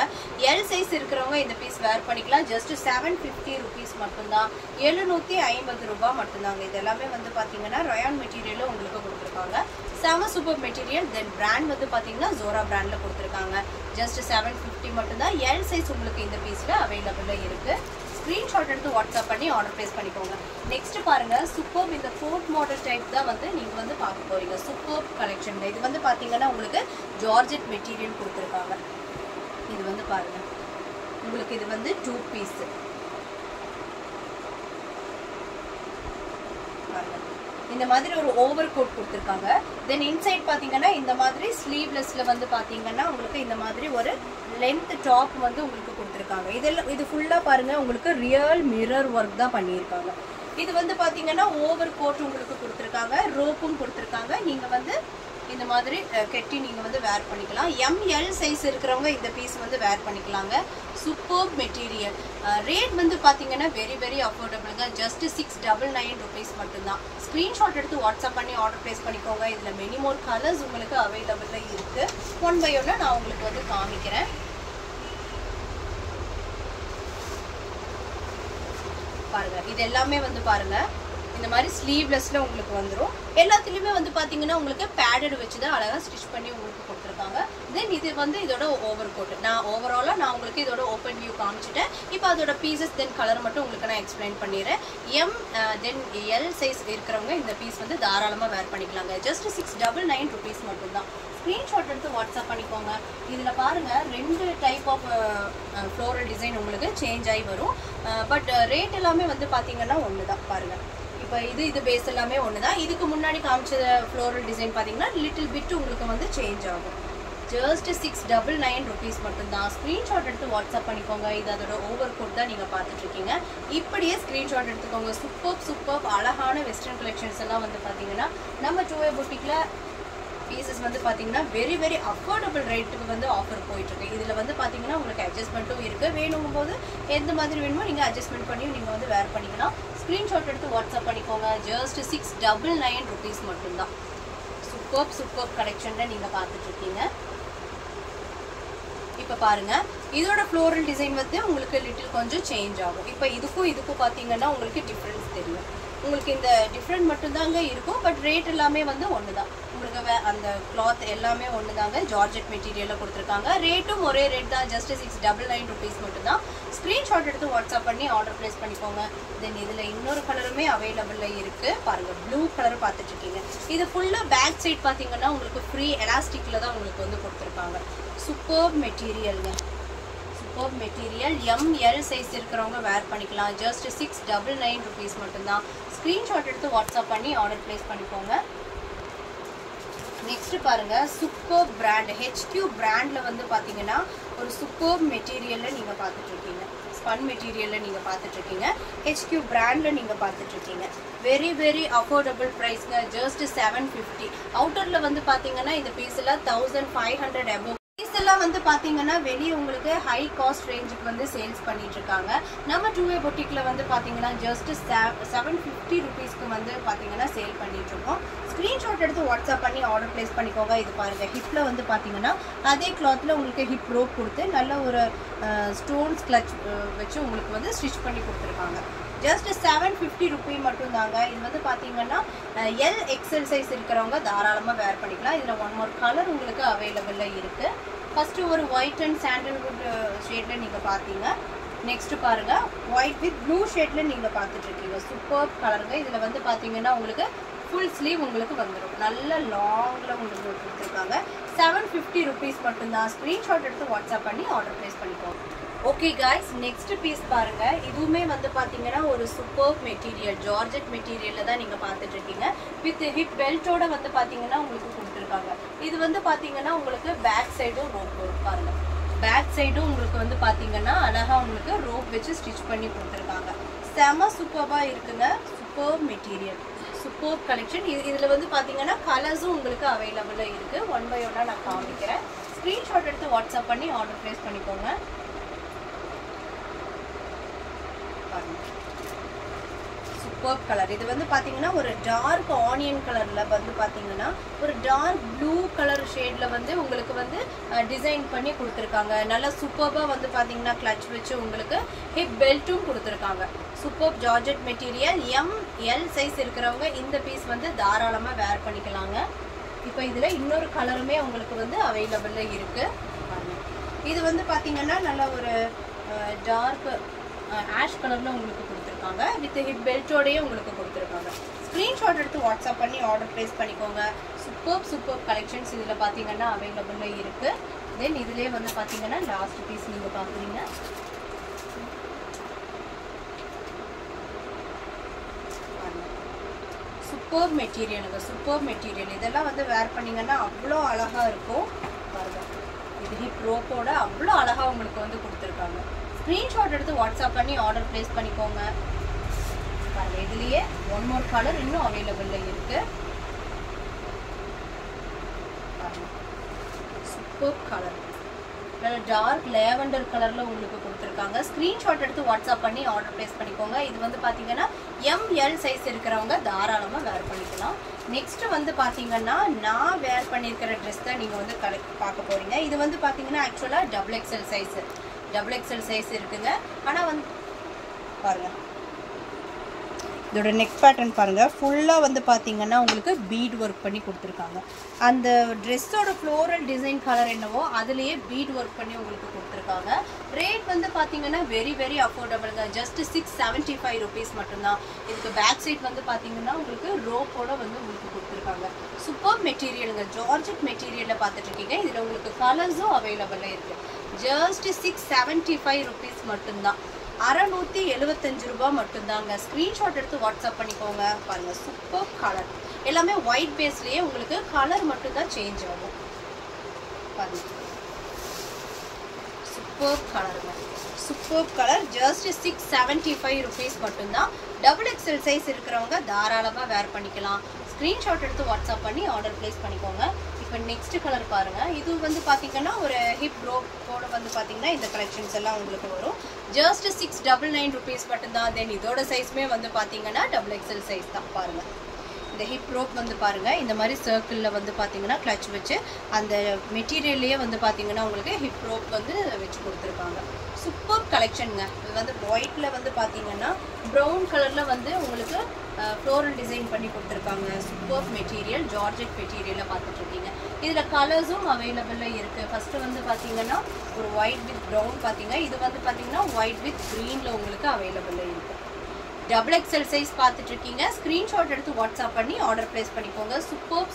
[SPEAKER 1] L சைஸ் இருக்கிறவங்க இந்த பீஸ் வேர் பண்ணிக்கலாம். ஜஸ்ட் 750 rupees மட்டும்தான். 750 ரூபாய் மட்டும்தாங்க. இது எல்லாமே வந்து பாத்தீங்கன்னா ரயான் மெட்டீரியல்ல உங்களுக்கு கொடுத்துருக்காங்க. செம சூப்பர் மெட்டீரியல். தென் பிராண்ட் வந்து பாத்தீங்கன்னா ஜோரா பிராண்ட்ல கொடுத்துருக்காங்க. ஜஸ்ட் 750 மட்டும்தான். L சைஸ் உங்களுக்கு இந்த பீஸ்ல அவைலபிளா இருக்கு. ஸ்கிரீன்ஷாட் எடுத்து வாட்ஸ்அப் பண்ணி ஆர்டர் பிளேஸ் பண்ணிக்கோங்க. நெக்ஸ்ட் பாருங்க சூப்பர் இந்த கோட் மாடல் டைப் தான் வந்து நீங்க வந்து பார்க்க போறீங்க. Super collection. இது வந்து பாத்தீங்கன்னா உங்களுக்கு ஜார்ஜெட் மெட்டீரியல் கொடுத்துருக்காங்க. இது வந்து பாருங்க உங்களுக்கு இது வந்து 2 பீஸ் இந்த மாதிரி ஒரு ஓவர் கோட் கொடுத்துருக்காங்க. தென் இன்சைட் பார்த்தீங்கன்னா இந்த மாதிரி ஸ்லீவ்லெஸ்ல வந்து பார்த்தீங்கன்னா உங்களுக்கு இந்த மாதிரி ஒரு லென்த் டாப் வந்து உங்களுக்கு கொடுத்துருக்காங்க. இதெல்லாம் இது ஃபுல்லாக பாருங்க உங்களுக்கு ரியல் மிரர் ஒர்க் தான் பண்ணியிருக்காங்க. இது வந்து பார்த்தீங்கன்னா ஓவர் கோட் உங்களுக்கு கொடுத்துருக்காங்க, ரோப்பும் கொடுத்துருக்காங்க. நீங்கள் வந்து இந்த மாதிரி கெட்டி நீங்கள் வந்து வேர் பண்ணிக்கலாம். எம்எல் சைஸ் இருக்கிறவங்க இந்த பீஸ் வந்து வேர் பண்ணிக்கலாங்க. Super material. ரேட் வந்து பார்த்தீங்கன்னா வெரி வெரி அஃபோர்டபுளுங்க. ஜஸ்ட் 699 rupees மட்டும்தான். ஸ்க்ரீன்ஷாட் எடுத்து வாட்ஸ்அப் பண்ணி ஆர்டர் ப்ளேஸ் பண்ணிக்கோங்க. இதில் மெனி மோர் கலர்ஸ் உங்களுக்கு அவைலபிளாக இருக்குது. ஒன் பை ஒன்னாக நான் உங்களுக்கு வந்து காமிக்கிறேன். பாருங்க, இது எல்லாமே வந்து பாருங்க இந்த மாதிரி ஸ்லீவ்லெஸ்ல உங்களுக்கு வந்துடும். எல்லாத்துலேயுமே வந்து பார்த்தீங்கன்னா உங்களுக்கு பேடட் வச்சு தான் அழகாக ஸ்டிச் பண்ணி உங்களுக்கு கொடுத்துருக்காங்க. தென் இது வந்து இதோட ஓவர் கோட். நான் ஓவராலாக நான் உங்களுக்கு இதோட ஓப்பன் வியூ காமிச்சிட்டேன். இப்போ அதோட பீசஸ் தென் கலர் மட்டும் உங்களுக்கு நான் எக்ஸ்பிளைன் பண்ணிடுறேன். தென் எல் சைஸ் இருக்கிறவங்க இந்த பீஸ் வந்து தாராளமாக வேர் பண்ணிக்கலாங்க. ஜஸ்ட் 699 rupees மட்டும்தான். ஸ்க்ரீன்ஷாட் எடுத்து வாட்ஸ்அப் பண்ணிக்கோங்க. இதில் பாருங்கள் 2 டைப் ஆஃப் ஃப்ளோரல் டிசைன் உங்களுக்கு சேஞ்ச் ஆகி வரும். பட் ரேட் எல்லாமே வந்து பார்த்தீங்கன்னா ஒன்று தான். பாருங்கள், இப்போ இது பேஸ் எல்லாமே ஒன்று தான். இதுக்கு முன்னாடி காமிச்ச ஃப்ளோரல் டிசைன் பார்த்தீங்கன்னா லிட்டில் பிட் உங்களுக்கு வந்து சேஞ்ச் ஆகும். ஜஸ்ட் 699 rupees மட்டும்தான். ஸ்க்ரீன்ஷாட் எடுத்து வாட்ஸ்அப் பண்ணிக்கோங்க. இது அதோட ஓவர் கோட் தான் நீங்கள் பார்த்துட்ருக்கீங்க. இப்படியே ஸ்க்ரீன்ஷாட் எடுத்துக்கோங்க. சூப்பர் அழகான வெஸ்டர்ன் கலெக்ஷன்ஸ் எல்லாம் வந்து பார்த்தீங்கன்னா நம்ம 2A Boutique பீசஸ் வந்து பார்த்தீங்கன்னா வெரி வெரி அஃபோர்டபுள் ரேட்டுக்கு வந்து ஆஃபர் போயிட்டுருக்கு. இதில் வந்து பார்த்தீங்கன்னா உங்களுக்கு அட்ஜஸ்ட்மெண்ட்டும் இருக்குது. வேணுங்கும் போது எந்த மாதிரி வேணுமோ நீங்கள் அட்ஜஸ்ட்மெண்ட் பண்ணி நீங்கள் வந்து வேர் பண்ணிக்கலாம். ஸ்க்ரீன்ஷாட் எடுத்து வாட்ஸ்அப் பண்ணிக்கோங்க. ஜஸ்ட் 699 rupees மட்டும்தான். சூப்பர் கலெக்ஷனில் நீங்கள் பார்த்துட்ருக்கீங்க. இப்போ பாருங்கள், இதோட ஃப்ளோரல் டிசைன் வந்து உங்களுக்கு லிட்டில் கொஞ்சம் சேஞ்ச் ஆகும். இப்போ இதுக்கும் பார்த்தீங்கன்னா உங்களுக்கு டிஃப்ரென்ஸ் தெரியும். உங்களுக்கு இந்த டிஃப்ரெண்ட் மட்டும்தாங்க இருக்கும். பட் ரேட் எல்லாமே வந்து ஒன்று தான். உங்களுக்கு அந்த கிளாத் எல்லாமே ஒன்று தாங்க. ஜார்ஜெட் மெட்டீரியலில் கொடுத்துருக்காங்க. ரேட்டும் ஒரே ரேட் தான். ஜஸ்ட் 699 rupees மட்டும்தான். ஸ்க்ரீன்ஷாட் எடுத்து வாட்ஸ்அப் பண்ணி ஆர்டர் ப்ளேஸ் பண்ணிக்கோங்க. தென் இதில் இன்னொரு கலருமே அவைலபிளாக இருக்குது. பாருங்கள், ப்ளூ கலர் பார்த்துட்ருக்கீங்க. இது ஃபுல்லாக பேக் சைட் பார்த்தீங்கன்னா உங்களுக்கு ஃப்ரீ எலாஸ்டிக்கில் தான் உங்களுக்கு வந்து கொடுத்துருக்காங்க. சூப்பர் மெட்டீரியலுங்க. Super material. எம்எல் சைஸ் இருக்கிறவங்க வேர் பண்ணிக்கலாம். ஜஸ்ட் 699 rupees மட்டும்தான். ஸ்க்ரீன்ஷாட் எடுத்து வாட்ஸ்அப் பண்ணி ஆர்டர் ப்ளேஸ் பண்ணிக்கோங்க. நெக்ஸ்ட் பாருங்க, சூப்பர் பிராண்ட் HQ பிராண்டில் வந்து பார்த்தீங்கன்னா ஒரு சூப்பர் மெட்டீரியலில் நீங்கள் பார்த்துட்ருக்கீங்க. ஸ்பன் மெட்டீரியலில் நீங்கள் பார்த்துட்ருக்கீங்க. HQ பிராண்டில் நீங்கள் பார்த்துட்ருக்கீங்க. வெரி வெரி அஃபோர்டபுள் ப்ரைஸ்ங்க. ஜஸ்ட் 750. அவுட்டரில் வந்து பார்த்தீங்கன்னா இந்த பீஸில் 1500 above. இதெல்லாம் வந்து பார்த்தீங்கன்னா வெளியே உங்களுக்கு ஹை காஸ்ட் ரேஞ்சுக்கு வந்து சேல்ஸ் பண்ணிட்டு இருக்காங்க. நம்ம 2A Boutique வந்து பார்த்தீங்கன்னா ஜஸ்ட் 750 rupeesக்கு வந்து பார்த்தீங்கன்னா சேல் பண்ணிட்டு இருக்கோம். ஸ்க்ரீன்ஷாட் எடுத்து வாட்ஸ்அப் பண்ணி ஆர்டர் ப்ளேஸ் பண்ணிக்கோங்க. இது பாருங்கள், ஹிப்பில் வந்து பார்த்தீங்கன்னா அதே கிளாத்தில் உங்களுக்கு ஹிப் ரோப் கொடுத்து நல்ல ஒரு ஸ்டோன்ஸ் கிளச் வச்சு உங்களுக்கு வந்து ஸ்டிச் பண்ணி கொடுத்துருக்காங்க. ஜஸ்ட் 750 rupees மட்டும்தாங்க. இது வந்து பார்த்தீங்கன்னா LXL சைஸ் இருக்கிறவங்க தாராளமாக வேர் பண்ணிக்கலாம். இதில் ஒன் மோர் கலர் உங்களுக்கு அவைலபிளாக இருக்குது. ஃபஸ்ட்டு ஒரு ஒயிட் அண்ட் சாண்டல்வுட் ஷேடில் நீங்கள் பார்த்தீங்க. நெக்ஸ்ட்டு பாருங்கள், ஒயிட் வித் ப்ளூ ஷேடில் நீங்கள் பார்த்துட்ருக்கீங்க. சூப்பர் கலருங்க. இதில் வந்து பார்த்தீங்கன்னா உங்களுக்கு ஃபுல் ஸ்லீவ் உங்களுக்கு வந்துடும். நல்ல லாங்கில் உங்களுக்கு கொடுத்துருக்காங்க. 750 rupees மட்டும்தான். ஸ்க்ரீன்ஷாட் எடுத்து வாட்ஸ்அப் பண்ணி ஆர்டர் ப்ளேஸ் பண்ணிக்கோங்க. ஓகே காய்ஸ், நெக்ஸ்ட் பீஸ் பாருங்க. இதுவுமே வந்து பார்த்தீங்கன்னா ஒரு சூப்பர் மெட்டீரியல், ஜார்ஜெட் மெட்டீரியலில் தான் நீங்கள் பார்த்துட்டு இருக்கீங்க. வித் ஹிப் பெல்ட்டோட வந்து பார்த்தீங்கன்னா உங்களுக்கு கொடுத்துருக்காங்க. இது வந்து பார்த்தீங்கன்னா உங்களுக்கு பேக் சைடும் ரோப் பாருங்க. பேக் சைடும் உங்களுக்கு வந்து பார்த்தீங்கன்னா அழகாக உங்களுக்கு ரோப் வச்சு ஸ்டிச் பண்ணி கொடுத்துருக்காங்க. செம சூப்பராக இருக்குங்க. Super material, super collection. இதில் வந்து பார்த்தீங்கன்னா கலர்ஸும் உங்களுக்கு அவைலபிளாக இருக்குது. ஒன் பை ஒன்னாக நான் காமிக்கிறேன். ஸ்க்ரீன்ஷாட் எடுத்து வாட்ஸ்அப் பண்ணி ஆர்டர் ப்ளேஸ் பண்ணிக்கோங்க. Super colour. இது வந்து பார்த்தீங்கன்னா ஒரு டார்க் ஆனியன் கலரில் வந்து பார்த்தீங்கன்னா ஒரு டார்க் ப்ளூ கலர் ஷேடில் வந்து உங்களுக்கு வந்து டிசைன் பண்ணி கொடுத்துருக்காங்க. நல்லா சூப்பராக வந்து பார்த்தீங்கன்னா கிளச் வச்சு உங்களுக்கு ஹிப் பெல்ட்டும் கொடுத்துருக்காங்க. Super georgette material. ML size இருக்கிறவங்க இந்த பீஸ் வந்து தாராளமாக வேர் பண்ணிக்கலாங்க. இப்போ இதில் இன்னொரு கலருமே உங்களுக்கு வந்து அவைலபிளாக இருக்குது. இது வந்து பார்த்தீங்கன்னா நல்ல ஒரு டார்க் ஆஷ் கலரில் உங்களுக்கு கொடுத்துருக்காங்க. வித் ஹிப் பெல்ட்டோடையே உங்களுக்கு கொடுத்துருக்காங்க. ஸ்க்ரீன்ஷாட் எடுத்து வாட்ஸ்அப் பண்ணி ஆர்டர் ப்ளேஸ் பண்ணிக்கோங்க. சூப்பர் கலெக்ஷன்ஸ் இதில் பார்த்தீங்கன்னா அவைலபிளாக இருக்குது. தென் இதிலே வந்து பார்த்தீங்கன்னா லாஸ்ட் பீஸ் நீங்கள் பார்க்குறீங்க. சூப்பர் மெட்டீரியலுங்க, சூப்பர் மெட்டீரியல். இதெல்லாம் வந்து வேர் பண்ணிங்கன்னா அவ்வளோ அழகாக இருக்கும் பாருங்கள். இது ஹிப் ரோப்போட அவ்வளோ அழகாக உங்களுக்கு வந்து கொடுத்துருக்காங்க. ஸ்க்ரீன்ஷாட் எடுத்து வாட்ஸ்அப் பண்ணி ஆர்டர் ப்ளேஸ் பண்ணிக்கோங்க. பாருங்கள், இதுலேயே ஒன் மோர் கலர் இன்னும் அவைலபிளில் இருக்குது. சூப்பர் கலர், நல்ல டார்க் லேவெண்டர் கலரில் உங்களுக்கு கொடுத்துருக்காங்க. ஸ்க்ரீன்ஷாட் எடுத்து வாட்ஸ்அப் பண்ணி ஆர்டர் ப்ளேஸ் பண்ணிக்கோங்க. இது வந்து பார்த்தீங்கன்னா எம்எல் சைஸ் இருக்கிறவங்க தாராளமாக வேர் பண்ணிக்கலாம். நெக்ஸ்ட்டு வந்து பார்த்தீங்கன்னா நான் வேர் பண்ணியிருக்கிற ட்ரெஸ் தான் நீங்கள் வந்து பார்க்க போகிறீங்க. இது வந்து பார்த்தீங்கன்னா ஆக்சுவலாக டபுள் எக்ஸல் சைஸ் இருக்குங்க. ஆனால் வந்து பாருங்கள், இதோட நெக் பேட்டர்ன் பாருங்கள். ஃபுல்லாக வந்து பார்த்தீங்கன்னா உங்களுக்கு பீட் ஒர்க் பண்ணி கொடுத்துருக்காங்க. அந்த ட்ரெஸ்ஸோட ஃப்ளோரல் டிசைன் கலர் என்னவோ அதுலேயே பீட் ஒர்க் பண்ணி உங்களுக்கு கொடுத்துருக்காங்க. ரேட் வந்து பார்த்தீங்கன்னா வெரி வெரி அஃபோர்டபுளுங்க. ஜஸ்ட் 675 rupees மட்டும்தான். இதுக்கு பேக் சைட் வந்து பார்த்தீங்கன்னா உங்களுக்கு ரோப்போட வந்து உங்களுக்கு கொடுத்துருக்காங்க. சூப்பர் மெட்டீரியலுங்க, ஜார்ஜெட் மெட்டீரியலில் பார்த்துட்ருக்கீங்க. இதில் உங்களுக்கு கலர்ஸும் அவைலபிளாக இருக்குது. ஜஸ்ட் 675 rupees மட்டும்தான். 675 ரூபா மட்டும்தாங்க. ஸ்க்ரீன்ஷாட் எடுத்து வாட்ஸ்அப் பண்ணிக்கோங்க. பாருங்கள், சூப்பர் கலர். எல்லாமே ஒயிட் பேஸ்லேயே உங்களுக்கு கலர் மட்டும்தான் சேஞ்ச் ஆகும். பாருங்கள், சூப்பர் கலருங்க, சூப்பர் கலர். ஜஸ்ட் 675 rupees மட்டும்தான். டபுள் எக்ஸல் சைஸ் இருக்கிறவங்க தாராளமாக வேர் பண்ணிக்கலாம். ஸ்க்ரீன்ஷாட் எடுத்து வாட்ஸ்அப் பண்ணி ஆர்டர் ப்ளேஸ் பண்ணிக்கோங்க. இப்போ நெக்ஸ்ட் கலர் பாருங்கள். இது வந்து பார்த்தீங்கன்னா ஒரு ஹிப் ரோப்போட வந்து பார்த்தீங்கன்னா இந்த கலெக்ஷன்ஸ் எல்லாம் உங்களுக்கு வரும். ஜஸ்ட் 699 rupees மட்டும்தான். தென் இதோட சைஸுமே வந்து பார்த்தீங்கன்னா டபுள் எக்ஸல் சைஸ் தான். பாருங்கள், இந்த ஹிப் ரோப் வந்து பாருங்கள், இந்த மாதிரி சர்க்கிளில் வந்து பார்த்தீங்கன்னா கிளச் வச்சு அந்த மெட்டீரியல்லையே வந்து பார்த்தீங்கன்னா உங்களுக்கு ஹிப் ரோப் வந்து வச்சு கொடுத்துருக்காங்க. சூப்பர் கலெக்ஷனுங்க. இது வந்து ஒயிட்டில் வந்து பார்த்தீங்கன்னா ப்ரௌன் கலரில் வந்து உங்களுக்கு ஃப்ளோரல் டிசைன் பண்ணி கொடுத்துருக்காங்க. சூப்பர் மெட்டீரியல், ஜார்ஜெட் மெட்டீரியலில் பார்த்துட்ருக்கீங்க. இதில் கலர்ஸும் அவைலபிளாக இருக்குது. ஃபஸ்ட்டு வந்து பார்த்தீங்கன்னா ஒரு ஒயிட் வித் ப்ரௌன் பார்த்தீங்க. இது வந்து பார்த்தீங்கன்னா ஒயிட் வித் க்ரீனில் உங்களுக்கு அவைலபிளாக இருக்குது. டபுள் எக்ஸல் சைஸ் பார்த்துட்ருக்கீங்க. ஸ்க்ரீன்ஷாட் எடுத்து வாட்ஸ்அப் பண்ணி ஆர்டர் ப்ளேஸ் பண்ணிக்கோங்க.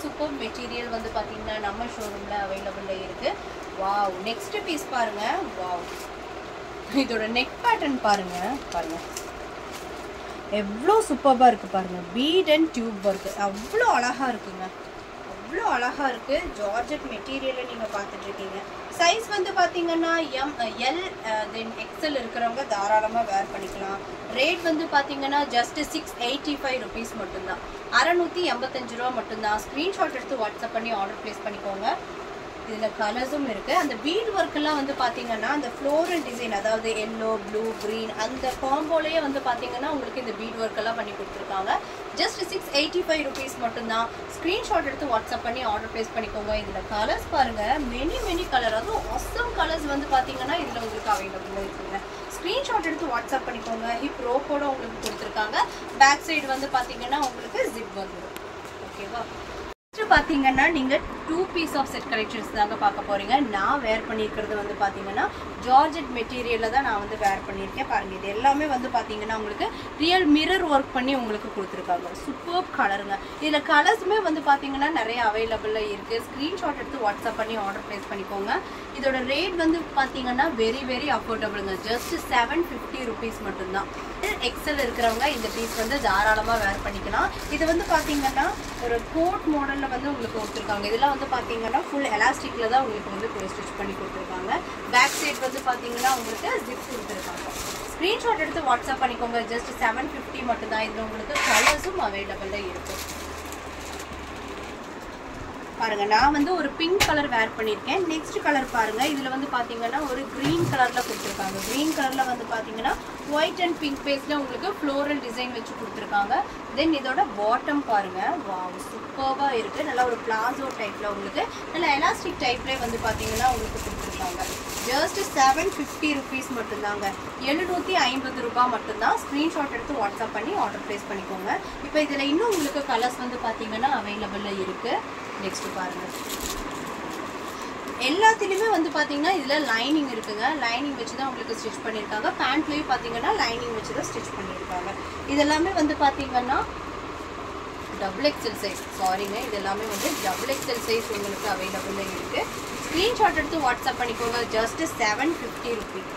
[SPEAKER 1] சூப்பர் மெட்டீரியல் வந்து பார்த்தீங்கன்னா நம்ம ஷோரூமில் அவைலபிளாக இருக்குது. வாவ், நெக்ஸ்ட் பீஸ் பாருங்கள். வாவ், இதோட நெக் பேட்டர்ன் பாருங்கள். எவ்வளோ சூப்பராக இருக்குது பாருங்கள். பீட் அண்ட் டியூப் ஒர்க் அவ்வளோ அழகாக இருக்குங்க, அவ்வளோ அழகாக இருக்குது. ஜார்ஜெட் மெட்டீரியலில் நீங்கள் பார்த்துட்ருக்கீங்க. சைஸ் வந்து பார்த்தீங்கன்னா எல் தென் எக்ஸல் இருக்கிறவங்க தாராளமாக வேர் பண்ணிக்கலாம். ரேட் வந்து பார்த்தீங்கன்னா ஜஸ்ட் 685 rupees மட்டும்தான். 685 ரூபா மட்டும்தான். ஸ்க்ரீன்ஷாட் எடுத்து வாட்ஸ்அப் பண்ணி ஆர்டர் ப்ளேஸ் பண்ணிக்கோங்க. இதில் கலர்ஸும் இருக்குது. அந்த பீட் ஒர்க்கெல்லாம் வந்து பார்த்தீங்கன்னா அந்த ஃப்ளோரல் டிசைன், அதாவது எல்லோ, ப்ளூ, க்ரீன் அந்த காம்போலேயே வந்து பார்த்தீங்கன்னா உங்களுக்கு இந்த பீட் ஒர்க்கெல்லாம் பண்ணி கொடுத்துருக்காங்க. ஜஸ்ட் 685 rupees மட்டும்தான். ஸ்க்ரீன்ஷாட் எடுத்து வாட்ஸ்அப் பண்ணி ஆர்டர் ப்ளேஸ் பண்ணிக்கோங்க. இதில் கலர்ஸ் பாருங்கள், மெனி கலர், அதுவும் ஆசம் கலர்ஸ் வந்து பார்த்தீங்கன்னா இதில் உங்களுக்கு அவைலபிளாக இருக்குங்க. ஸ்க்ரீன்ஷாட் எடுத்து வாட்ஸ்அப் பண்ணிக்கோங்க. ஹிப் ரோப்போட உங்களுக்கு கொடுத்துருக்காங்க. பேக் சைடு வந்து பார்த்தீங்கன்னா உங்களுக்கு ஜிப் வந்துடும். ஓகேவா? பார்த்தீங்கன்னா நீங்கள் 2 piece ஆஃப் செட் கலெக்ஷன்ஸ் தாங்க பார்க்க போகிறீங்க. நான் வேர் பண்ணியிருக்கிறது வந்து பார்த்தீங்கன்னா ஜார்ஜெட் மெட்டீரியலில் தான் நான் வந்து வேர் பண்ணியிருக்கேன். பாருங்கள், இது எல்லாமே வந்து பார்த்தீங்கன்னா உங்களுக்கு ரியல் மிரர் ஒர்க் பண்ணி உங்களுக்கு கொடுத்துருக்காங்க. சூப்பர் கலருங்க. இதில் கலர்ஸுமே வந்து பார்த்தீங்கன்னா நிறைய அவைலபிளாக இருக்குது. ஸ்க்ரீன்ஷாட் எடுத்து வாட்ஸ்அப் பண்ணி ஆர்டர் ப்ளேஸ் பண்ணிக்கோங்க. இதோட ரேட் வந்து பார்த்தீங்கன்னா வெரி வெரி அஃபோர்டபுளுங்க. ஜஸ்ட் 750 rupees மட்டும்தான். எக்ஸல் இருக்கிறவங்க இந்த பீஸ் வந்து தாராளமாக வேர் பண்ணிக்கலாம். இது வந்து பார்த்தீங்கன்னா ஒரு கோட் மாடலில் வந்து உங்களுக்கு கொடுத்துருக்காங்க. இதெல்லாம் வந்து பார்த்தீங்கன்னா ஃபுல் எலாஸ்டிக்கில் தான் உங்களுக்கு வந்து ஸ்டிச் பண்ணி கொடுத்துருக்காங்க. பேக் சைட் வந்து பார்த்தீங்கன்னா உங்களுக்கு ஜிப் கொடுத்துருக்காங்க. ஸ்க்ரீன்ஷாட் எடுத்து வாட்ஸ்அப் பண்ணிக்கோங்க. ஜஸ்ட் 750 மட்டும்தான். இதில் உங்களுக்கு கலர்ஸும் அவைலபிளாக இருக்கும். பாருங்க, நான் வந்து ஒரு பிங்க் கலர் வேர் பண்ணியிருக்கேன். நெக்ஸ்ட் கலர் பாருங்க, இதுல வந்து பாத்தீங்கன்னா ஒரு கிரீன் கலர்ல கொடுத்துருக்காங்க. கிரீன் கலர்ல வந்து பாத்தீங்கன்னா ஒயிட் அண்ட் பிங்க் பேஸ்ல உங்களுக்கு ஃப்ளோரல் டிசைன் வச்சு கொடுத்துருக்காங்க. தென் இதோட பாட்டம் பாருங்க, வாவ் சூப்பர்வா இருக்கு. நல்லா ஒரு பிளாசோ டைப்ல உங்களுக்கு நல்ல எலாஸ்டிக் டைப்ல வந்து பாத்தீங்கன்னா உங்களுக்கு கொடுத்துருக்காங்க. ஜஸ்ட் 750 rupees மட்டும்தாங்க. 750 ரூபாய் மட்டும்தான். ஸ்க்ரீன்ஷாட் எடுத்து வாட்ஸ்அப் பண்ணி ஆர்டர் ப்ளேஸ் பண்ணிக்கோங்க. இப்போ இதில் இன்னும் உங்களுக்கு கலர்ஸ் வந்து பார்த்தீங்கன்னா அவைலபிளாக இருக்குது. நெக்ஸ்ட் பாருங்க, எல்லாத்துலேயுமே வந்து பார்த்தீங்கன்னா இதில் லைனிங் இருக்குங்க. லைனிங் வச்சு தான் உங்களுக்கு ஸ்டிச் பண்ணியிருக்காங்க. பேண்ட்லேயும் பார்த்தீங்கன்னா லைனிங் வச்சு தான் ஸ்டிச் பண்ணியிருக்காங்க. இதெல்லாமே வந்து பார்த்தீங்கன்னா டபுள் எக்ஸல் சைஸ். சாரிங்க, இது எல்லாமே வந்து டபுள் எக்ஸல் சைஸ் உங்களுக்கு அவைலபிளாக இருக்குது. ஸ்க்ரீன்ஷாட் எடுத்து வாட்ஸ்அப் பண்ணிக்கோங்க. Just 750 rupees.